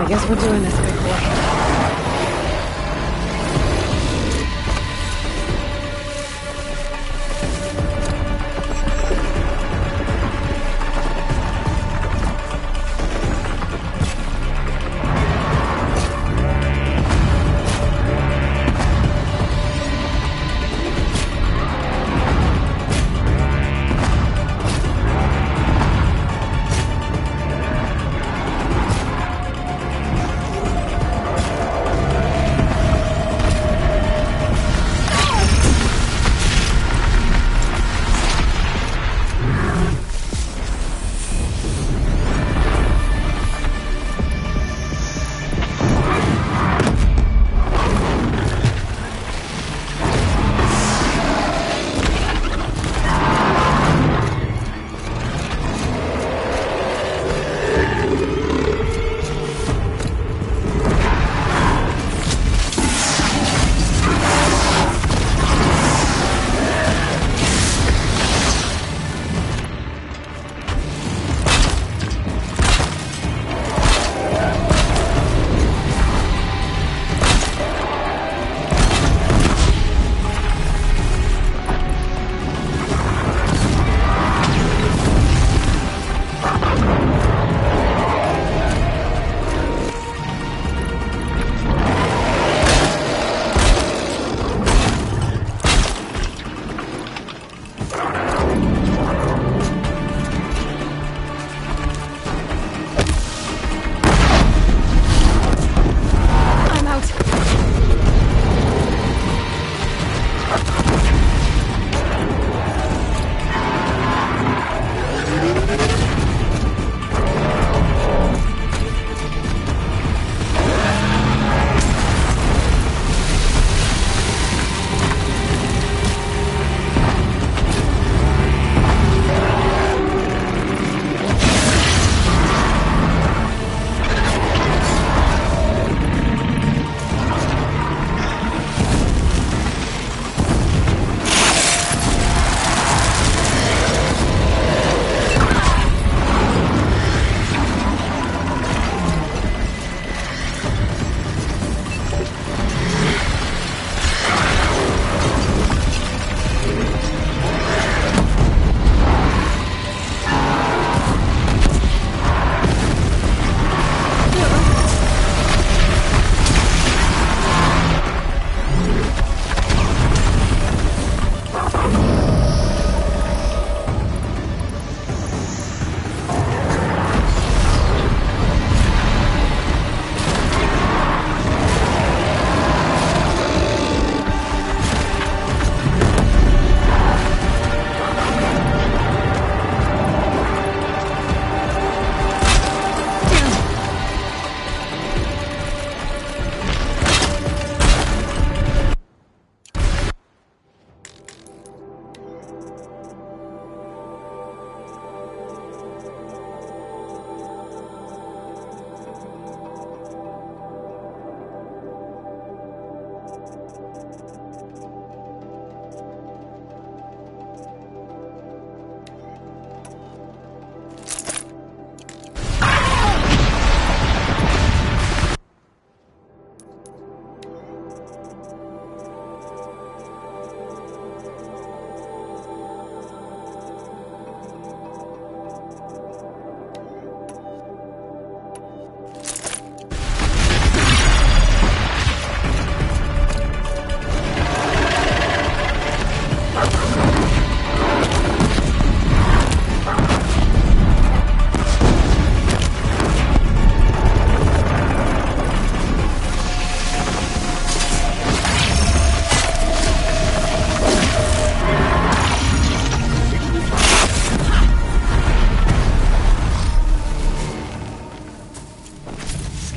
I guess we're doing this big boy.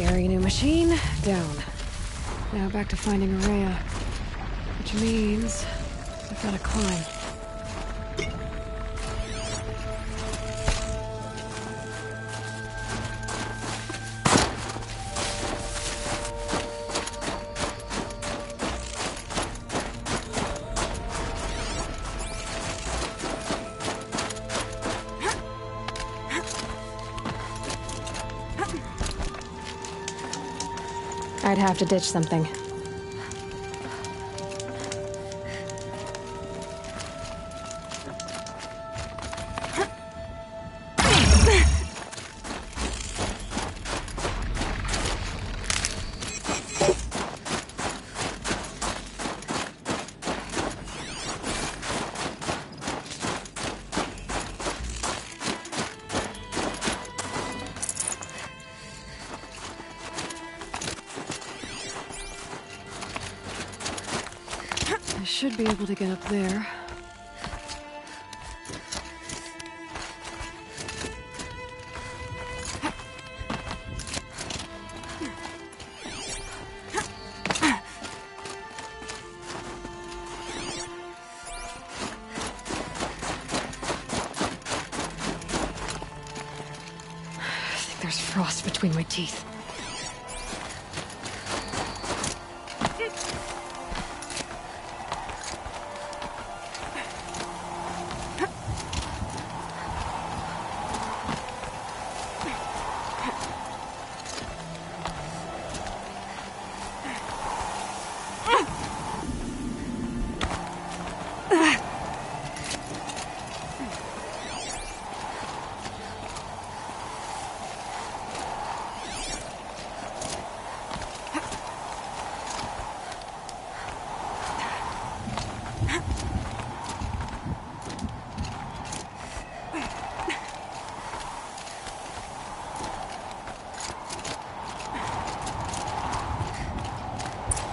Very new machine, down. Now back to finding Araya. Which means I've got to climb. I'd have to ditch something. I should be able to get up there. I think there's frost between my teeth.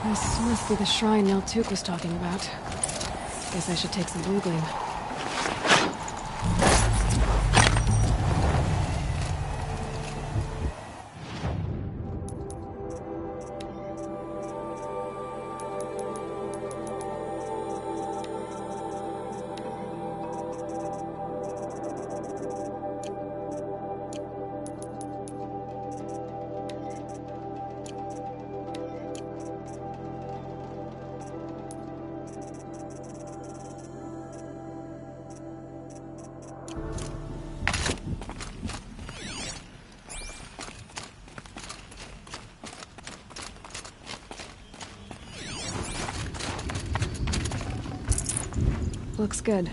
This must be the shrine Neltuk was talking about. Guess I should take some blue gleam. Looks good.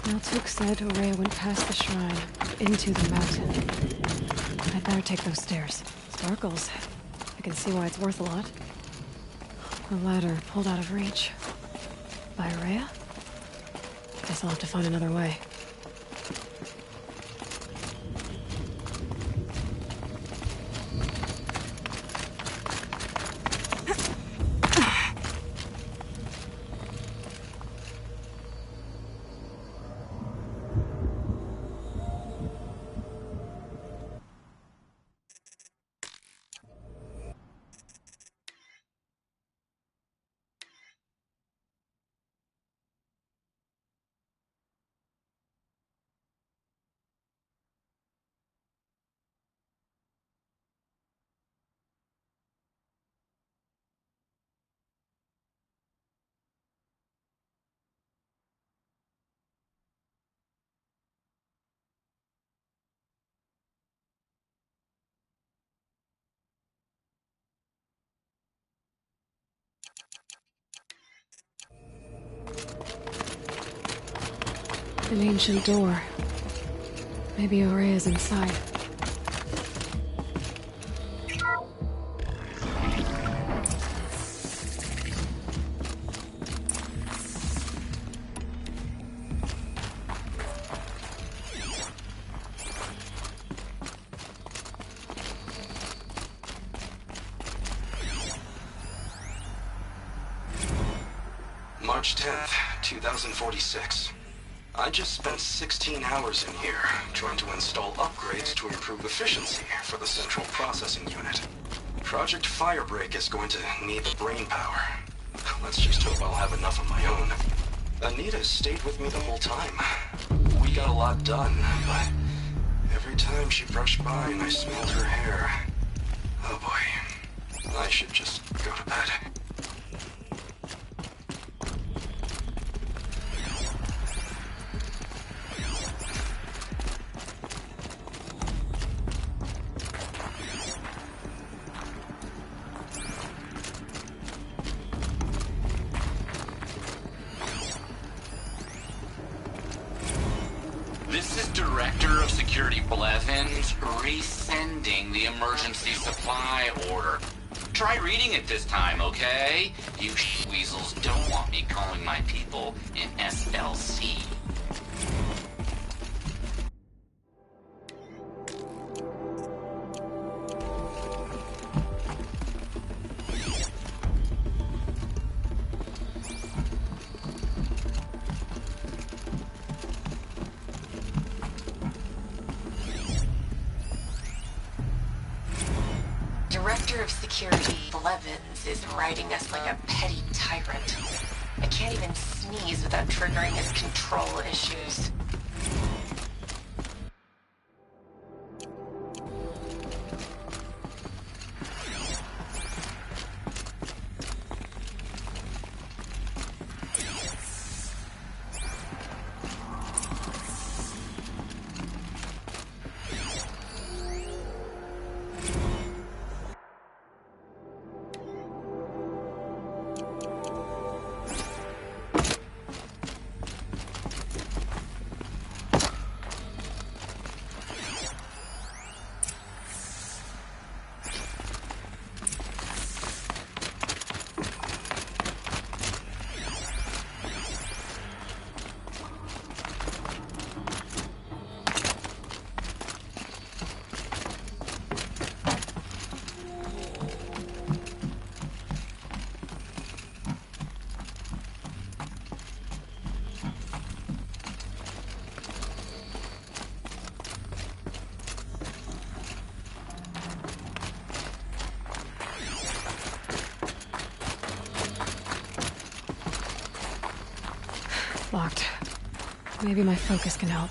Neltuk said Araya went past the shrine, into the mountain. I'd better take those stairs. Sparkles. I can see why it's worth a lot. The ladder pulled out of reach. By Araya? Guess I'll have to find another way. An ancient door. Maybe Araya's inside. March 10th, 2046. I just spent 16 hours in here trying to install upgrades to improve efficiency for the central processing unit. Project Firebreak is going to need the brain power. Let's just hope I'll have enough of my own. Anita stayed with me the whole time. We got a lot done, but every time she brushed by and I smelled her hair... Oh boy. I should just go to bed. This is Director of Security Blevins resending the emergency supply order. Try reading it this time, okay? You weasels don't want me calling my people in SLC. Director of Security Blevins is riding us like a petty tyrant. I can't even sneeze without triggering his control issues. Locked. Maybe my focus can help.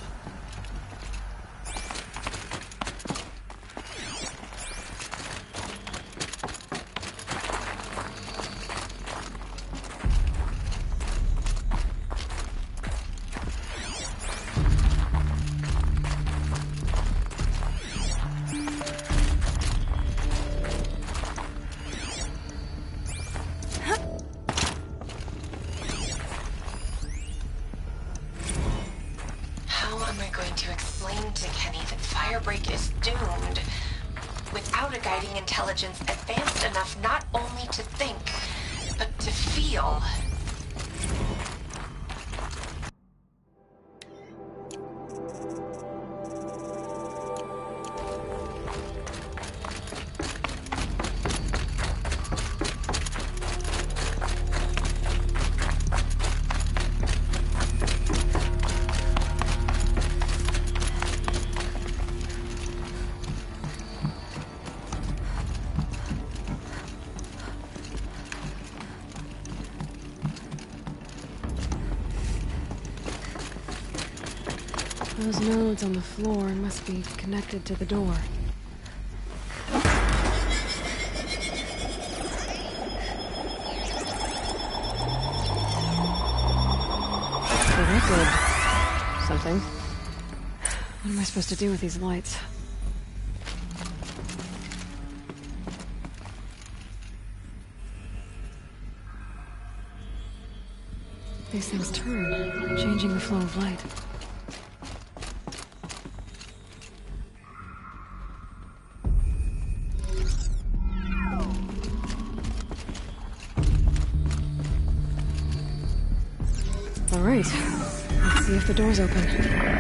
Intelligence advanced enough not only to think, but to feel. Those nodes on the floor must be connected to the door. So that did something. What am I supposed to do with these lights? These things turn, changing the flow of light. All right, let's see if the door's open.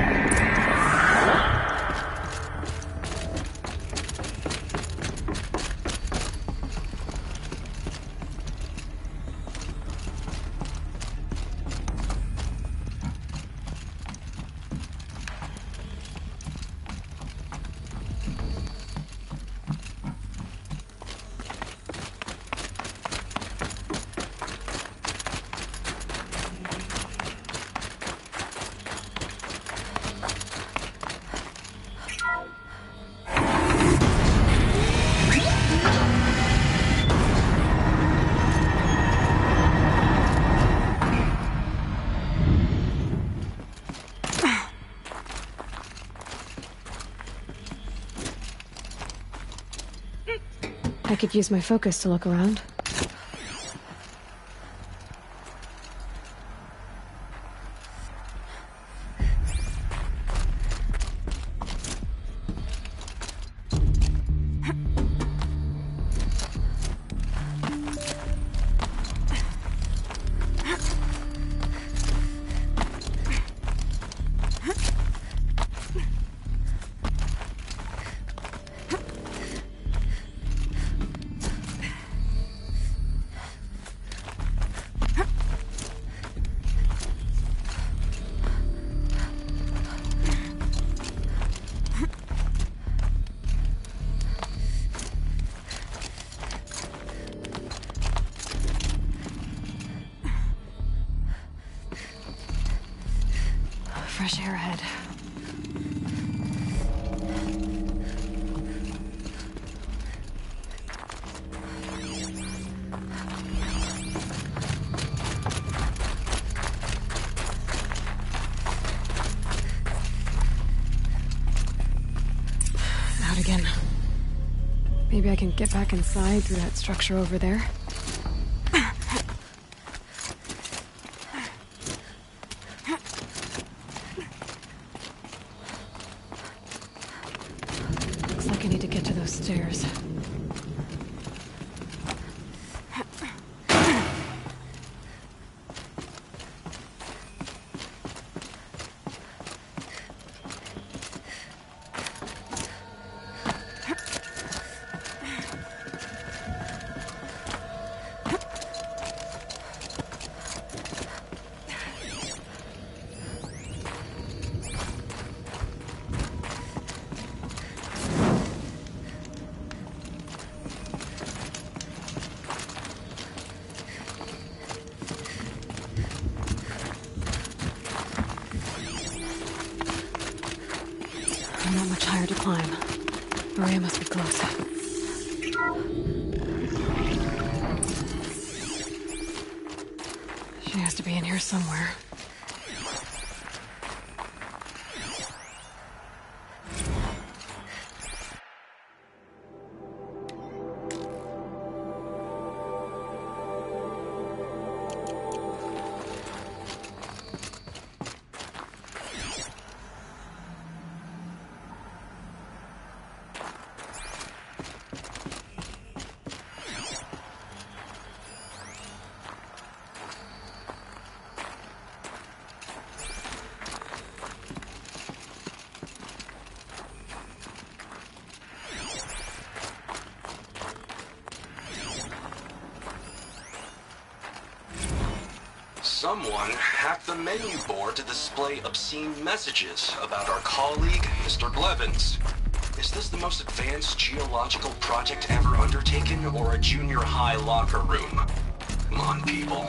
I could use my focus to look around. Fresh air ahead. Out again. Maybe I can get back inside through that structure over there. I need to get to those stairs. Not much higher to climb. Maria must be close. She has to be in here somewhere. Someone hacked the menu board to display obscene messages about our colleague, Mr. Blevins. Is this the most advanced geological project ever undertaken, or a junior high locker room? Come on, people.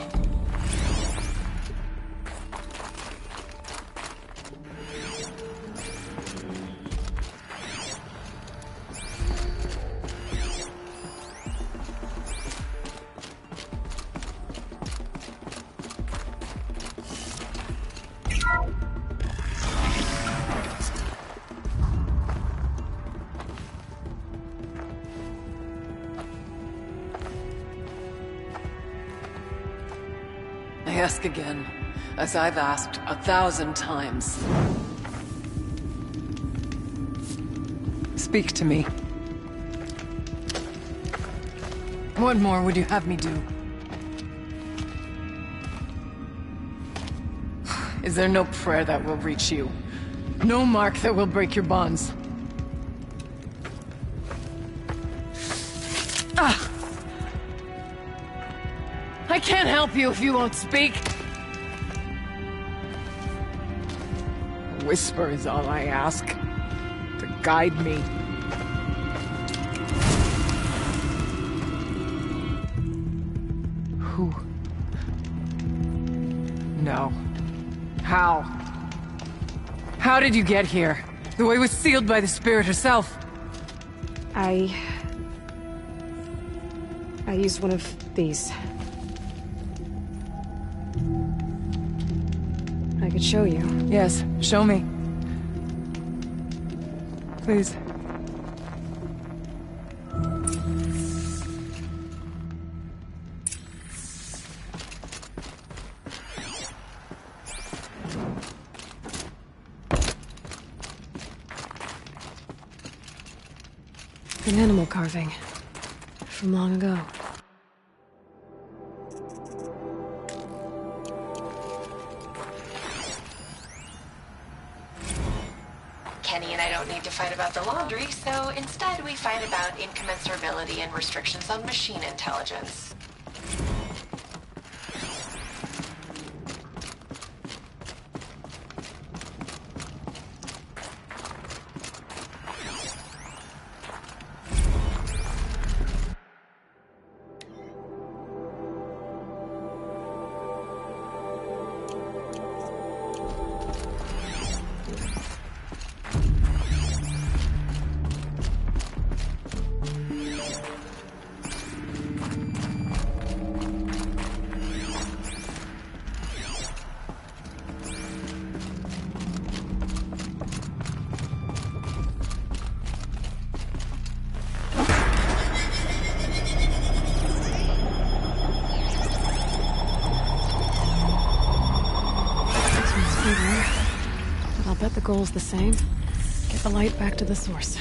I ask again, as I've asked 1,000 times. Speak to me. What more would you have me do? Is there no prayer that will reach you? No mark that will break your bonds? Ah! I can't help you if you won't speak. A whisper is all I ask, to guide me. Who? No. How? How did you get here? The way was sealed by the spirit herself. I used one of these. I could show you. Yes, show me. Please. An animal carving. From long ago. Kenny and I don't need to fight about the laundry, so instead we fight about incommensurability and restrictions on machine intelligence. But I'll bet the goal's the same. Get the light back to the source.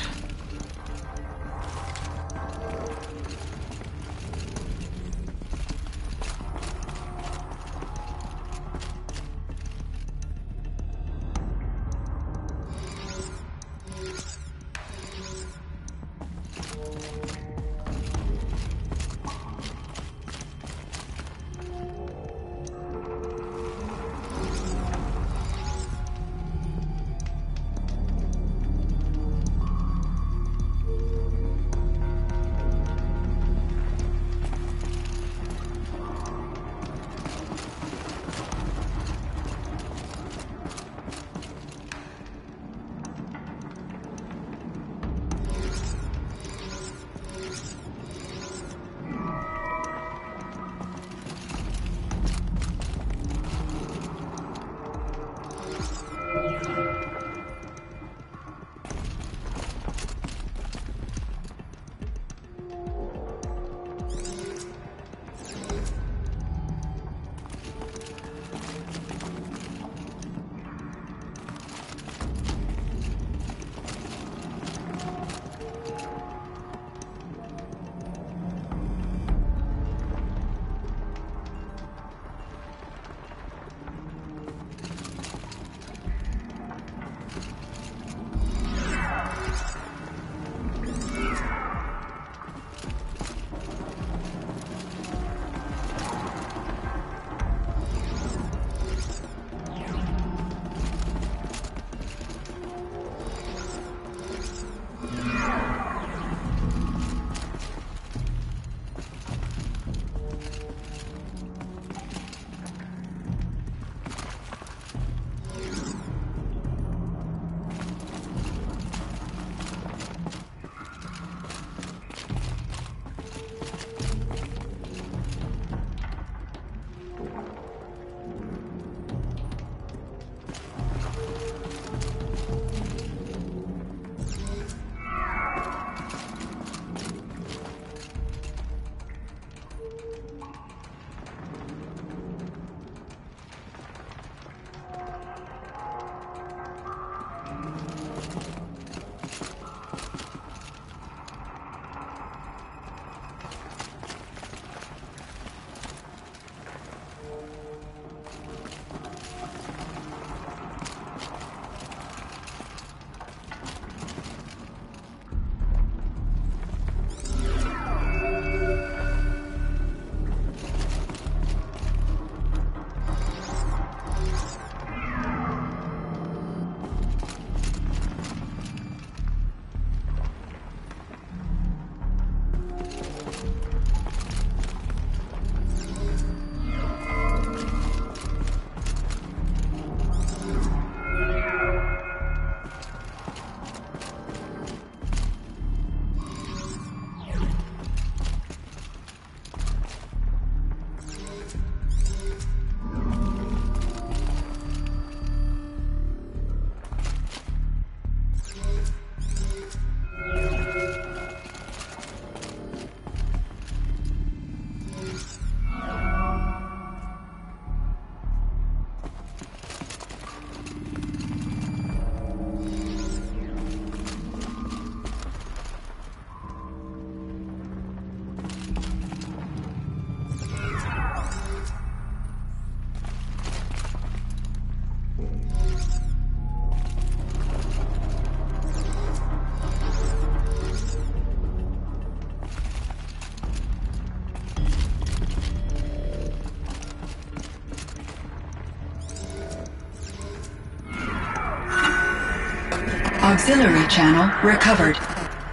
Auxiliary channel recovered.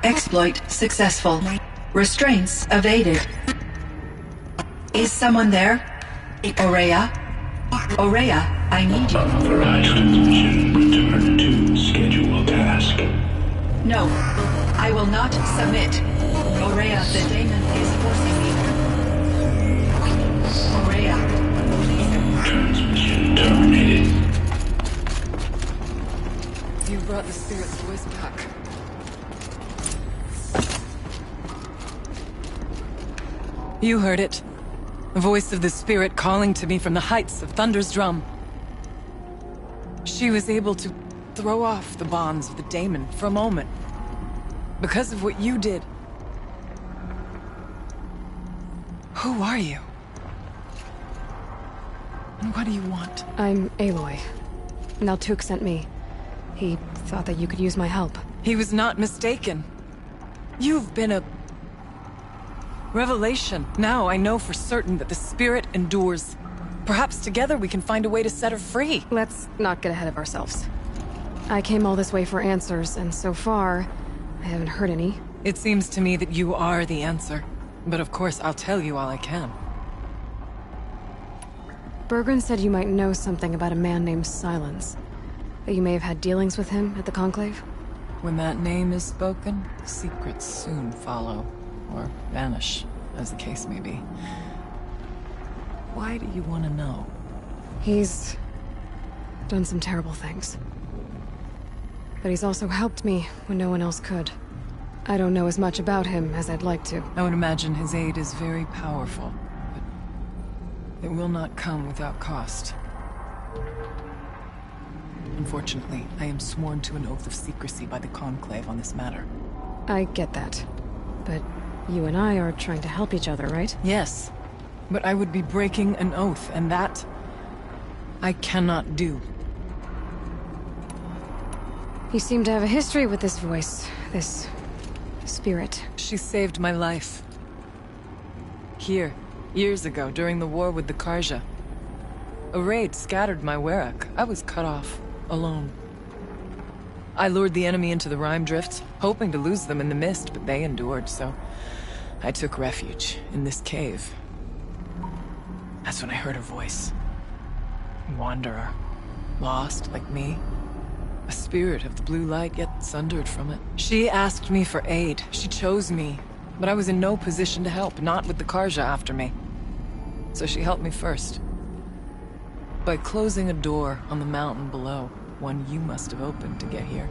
Exploit successful. Restraints evaded. Is someone there? Aurea? Aurea, I need you. Authorized transmission. Return to schedule task. No, I will not submit. Aurea, the daemon is forcing me. Aurea. Transmission terminated. You brought the spirit's voice back. You heard it. The voice of the spirit calling to me from the heights of Thunder's drum. She was able to throw off the bonds of the daemon for a moment. Because of what you did. Who are you? And what do you want? I'm Aloy. Naltuk sent me. He thought that you could use my help. He was not mistaken. You've been a revelation. Now I know for certain that the spirit endures. Perhaps together we can find a way to set her free. Let's not get ahead of ourselves. I came all this way for answers, and so far, I haven't heard any. It seems to me that you are the answer. But of course, I'll tell you all I can. Bergren said you might know something about a man named Silence. That you may have had dealings with him at the Conclave? When that name is spoken, secrets soon follow. Or vanish, as the case may be. Why do you want to know? He's done some terrible things. But he's also helped me when no one else could. I don't know as much about him as I'd like to. I would imagine his aid is very powerful, but it will not come without cost. Unfortunately, I am sworn to an oath of secrecy by the Conclave on this matter. I get that. But you and I are trying to help each other, right? Yes. But I would be breaking an oath, and that I cannot do. You seem to have a history with this voice, this spirit. She saved my life. Here, years ago, during the war with the Karja. A raid scattered my Werak. I was cut off, alone. I lured the enemy into the Rime Drifts, hoping to lose them in the mist, but they endured, so I took refuge in this cave. That's when I heard her voice. A wanderer. Lost, like me. A spirit of the blue light, yet sundered from it. She asked me for aid. She chose me. But I was in no position to help, not with the Karja after me. So she helped me first. By closing a door on the mountain below, one you must have opened to get here.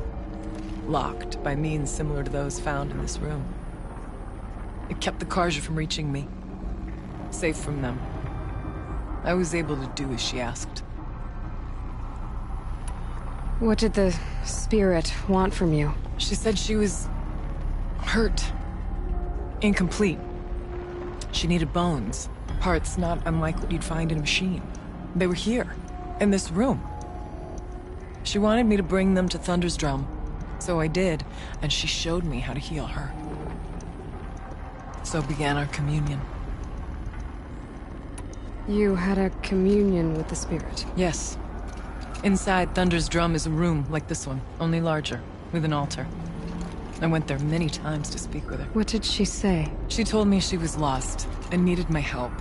Locked by means similar to those found in this room. It kept the Karja from reaching me. Safe from them. I was able to do as she asked. What did the spirit want from you? She said she was hurt. Incomplete. She needed bones. Parts not unlike what you'd find in a machine. They were here, in this room. She wanted me to bring them to Thunder's drum. So I did, and she showed me how to heal her. So began our communion. You had a communion with the spirit? Yes. Inside Thunder's drum is a room like this one, only larger, with an altar. I went there many times to speak with her. What did she say? She told me she was lost and needed my help.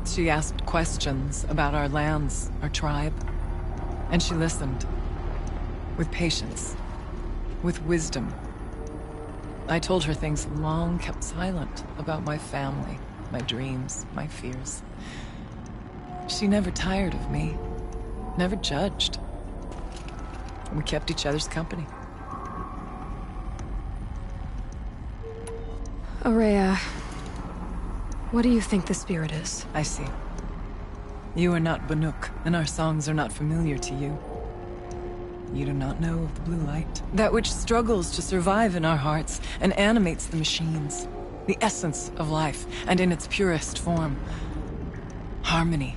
She asked questions about our lands, our tribe, and she listened. With patience. With wisdom. I told her things long kept silent about my family, my dreams, my fears. She never tired of me. Never judged. We kept each other's company. Aurea, what do you think the spirit is? I see. You are not Banuk, and our songs are not familiar to you. You do not know of the blue light. That which struggles to survive in our hearts and animates the machines. The essence of life, and in its purest form. Harmony.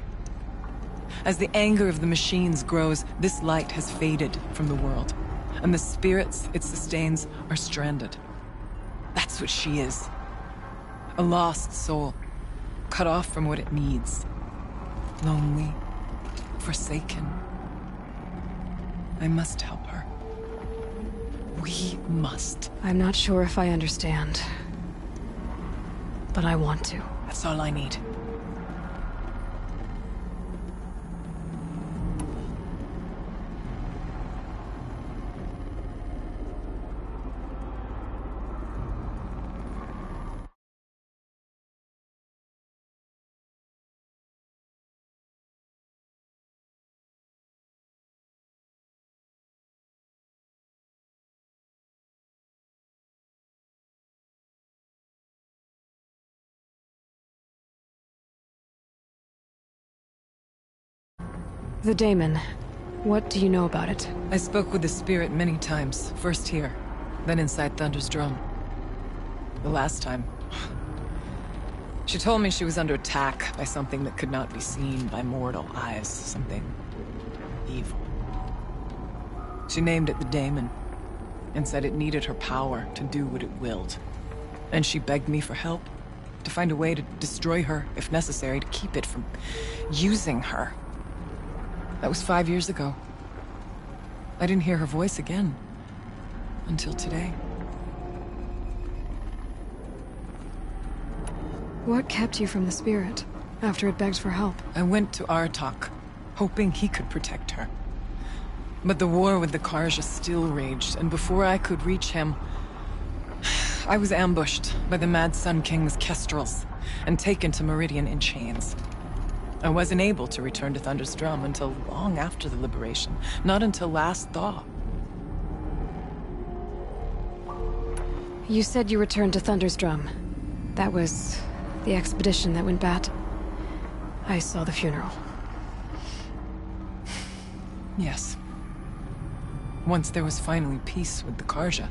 As the anger of the machines grows, this light has faded from the world. And the spirits it sustains are stranded. That's what she is. A lost soul. Cut off from what it needs. Lonely. Forsaken. I must help her. We must. I'm not sure if I understand. But I want to. That's all I need. The Daemon. What do you know about it? I spoke with the spirit many times. First here, then inside Thunder's drum. The last time... She told me she was under attack by something that could not be seen by mortal eyes. Something... evil. She named it the Daemon, and said it needed her power to do what it willed. And she begged me for help, to find a way to destroy her, if necessary, to keep it from using her. That was 5 years ago. I didn't hear her voice again. Until today. What kept you from the spirit, after it begged for help? I went to Aratak, hoping he could protect her. But the war with the Karja still raged, and before I could reach him... I was ambushed by the Mad Sun King's kestrels, and taken to Meridian in chains. I wasn't able to return to Thunder's Drum until long after the liberation. Not until last thaw. You said you returned to Thunder's Drum. That was the expedition that went bad. I saw the funeral. Yes. Once there was finally peace with the Karja,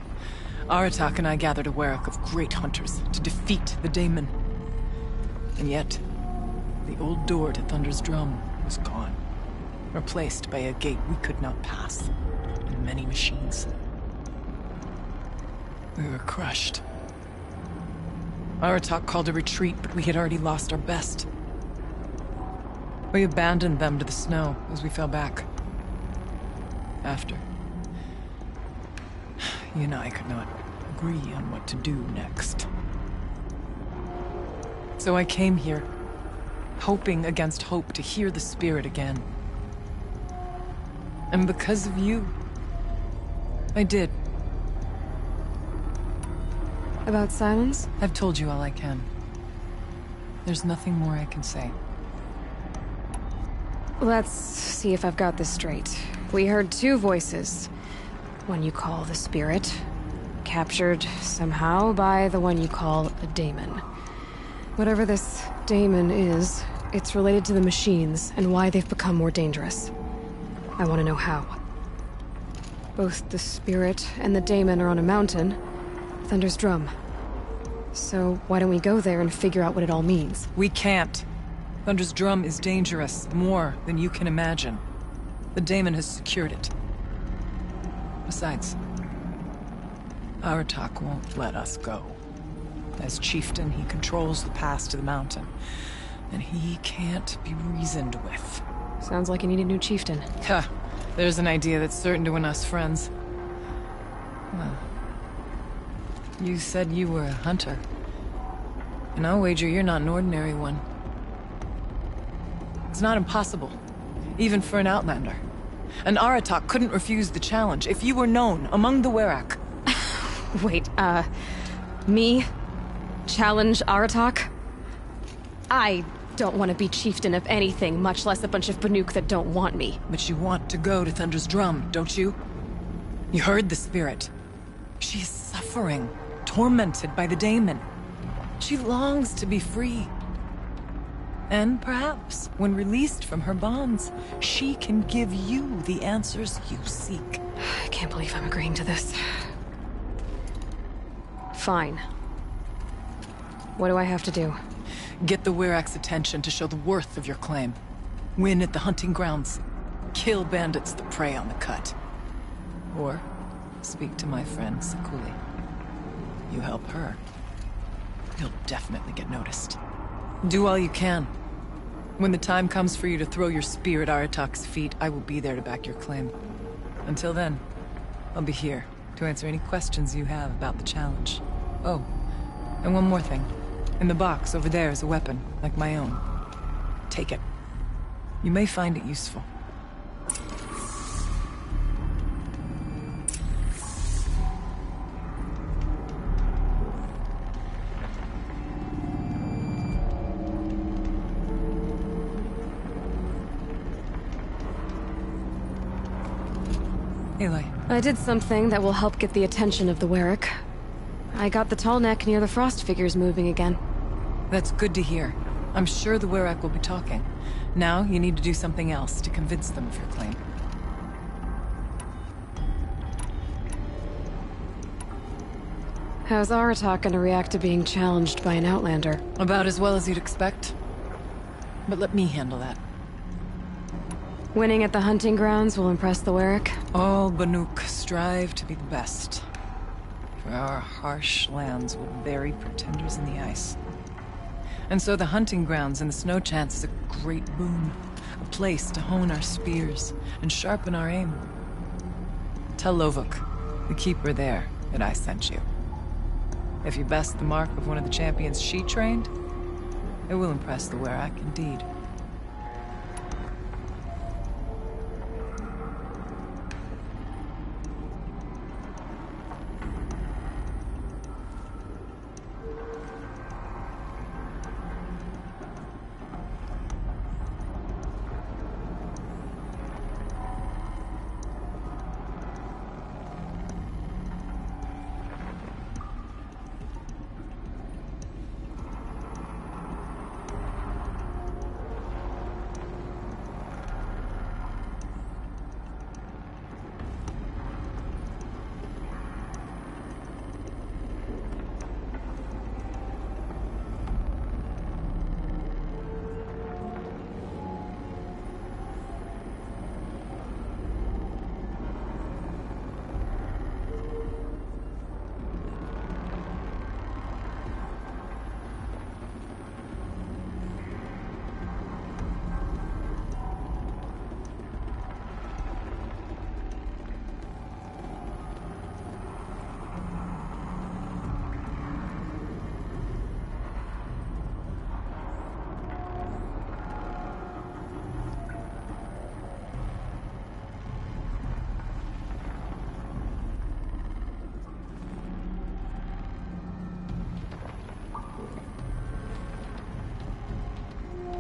Aratak and I gathered a werak of great hunters to defeat the Daemon. And yet... the old door to Thunder's Drum was gone, replaced by a gate we could not pass, and many machines. We were crushed. Aratak called a retreat, but we had already lost our best. We abandoned them to the snow as we fell back. After, you and I could not agree on what to do next. So I came here, hoping against hope to hear the spirit again. And because of you, I did. About silence? I've told you all I can. There's nothing more I can say. Let's see if I've got this straight. We heard two voices. One you call the spirit, captured somehow by the one you call a daemon. Whatever this daemon is, it's related to the machines and why they've become more dangerous. I want to know how. Both the spirit and the daemon are on a mountain, Thunder's Drum. So why don't we go there and figure out what it all means? We can't. Thunder's Drum is dangerous, more than you can imagine. The daemon has secured it. Besides, Aratak won't let us go. As chieftain, he controls the pass to the mountain, and he can't be reasoned with. Sounds like you need a new chieftain. Ha! There's an idea that's certain to win us friends. Well, you said you were a hunter. And I'll wager you're not an ordinary one. It's not impossible, even for an outlander. And Aratak couldn't refuse the challenge if you were known among the werak. Wait, me? Challenge Aratak? I don't want to be chieftain of anything, much less a bunch of Banuk that don't want me. But you want to go to Thunder's Drum, don't you? You heard the spirit. She is suffering, tormented by the daemon. She longs to be free. And perhaps, when released from her bonds, she can give you the answers you seek. I can't believe I'm agreeing to this. Fine. What do I have to do? Get the werak's attention to show the worth of your claim. Win at the hunting grounds. Kill bandits that prey on the cut. Or speak to my friend Sakuli. You help her, you'll definitely get noticed. Do all you can. When the time comes for you to throw your spear at Aratak's feet, I will be there to back your claim. Until then, I'll be here, to answer any questions you have about the challenge. Oh, and one more thing. In the box over there is a weapon, like my own. Take it. You may find it useful. Aloy. I did something that will help get the attention of the Werrick. I got the tall neck near the frost figures moving again. That's good to hear. I'm sure the Werrick will be talking. Now, you need to do something else to convince them of your claim. How's Aratak gonna react to being challenged by an Outlander? About as well as you'd expect. But let me handle that. Winning at the hunting grounds will impress the Werrick? All Banuk strive to be the best. For our harsh lands will bury pretenders in the ice. And so the hunting grounds and the snow chance is a great boon. A place to hone our spears and sharpen our aim. Tell Lovuk, the keeper there, that I sent you. If you best the mark of one of the champions she trained, it will impress the Werrick indeed.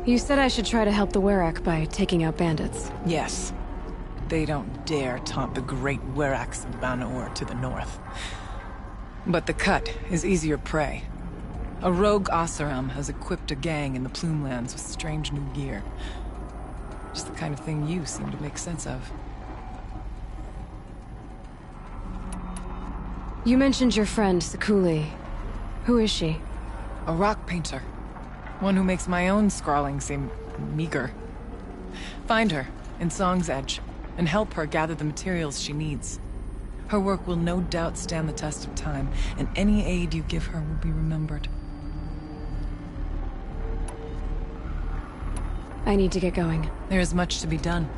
You said I should try to help the Werrick by taking out bandits. Yes. They don't dare taunt the great Werracks of Banor to the north. But the Cut is easier prey. A rogue Oseram has equipped a gang in the Plumelands with strange new gear. Just the kind of thing you seem to make sense of. You mentioned your friend, Sekuli. Who is she? A rock painter. One who makes my own scrawling seem meager. Find her in Song's Edge and help her gather the materials she needs. Her work will no doubt stand the test of time, and any aid you give her will be remembered. I need to get going. There is much to be done.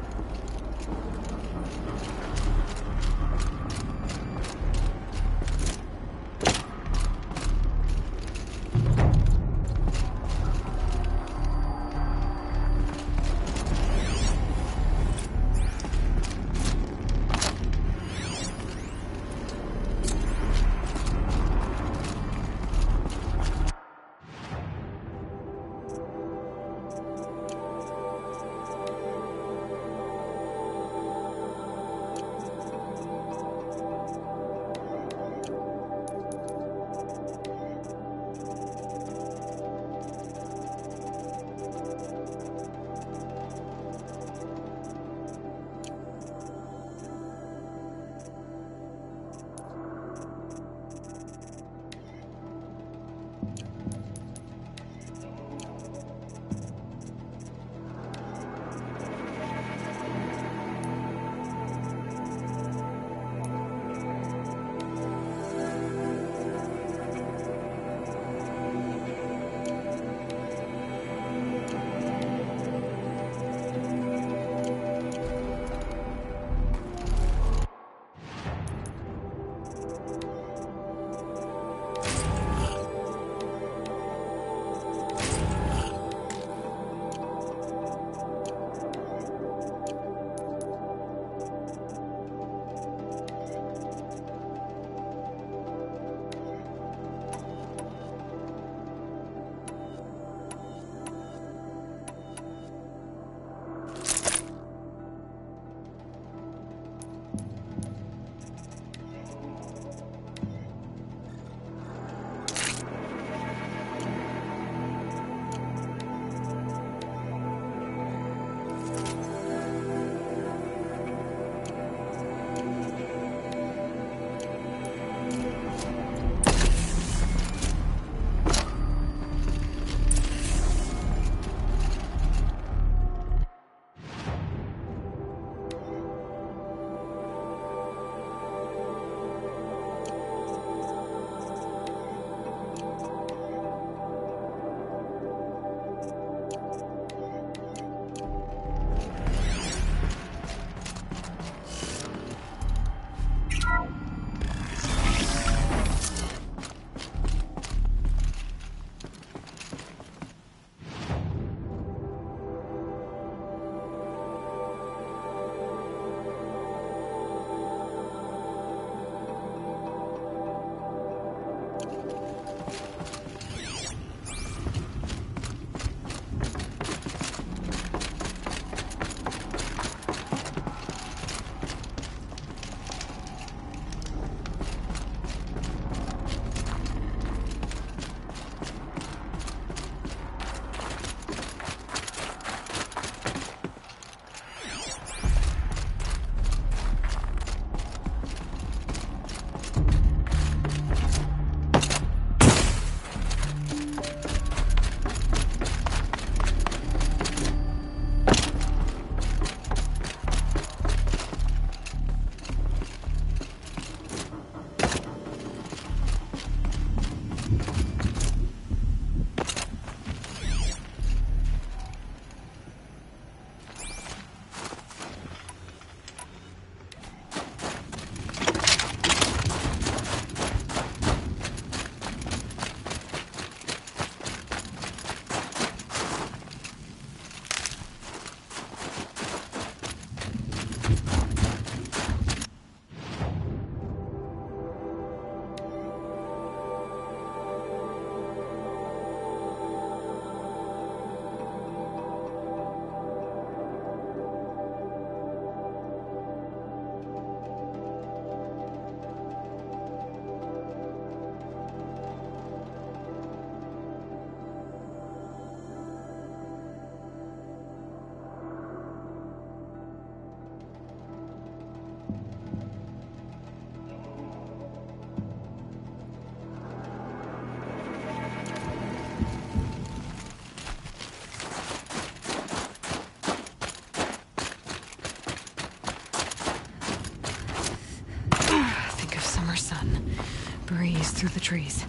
breeze through the trees.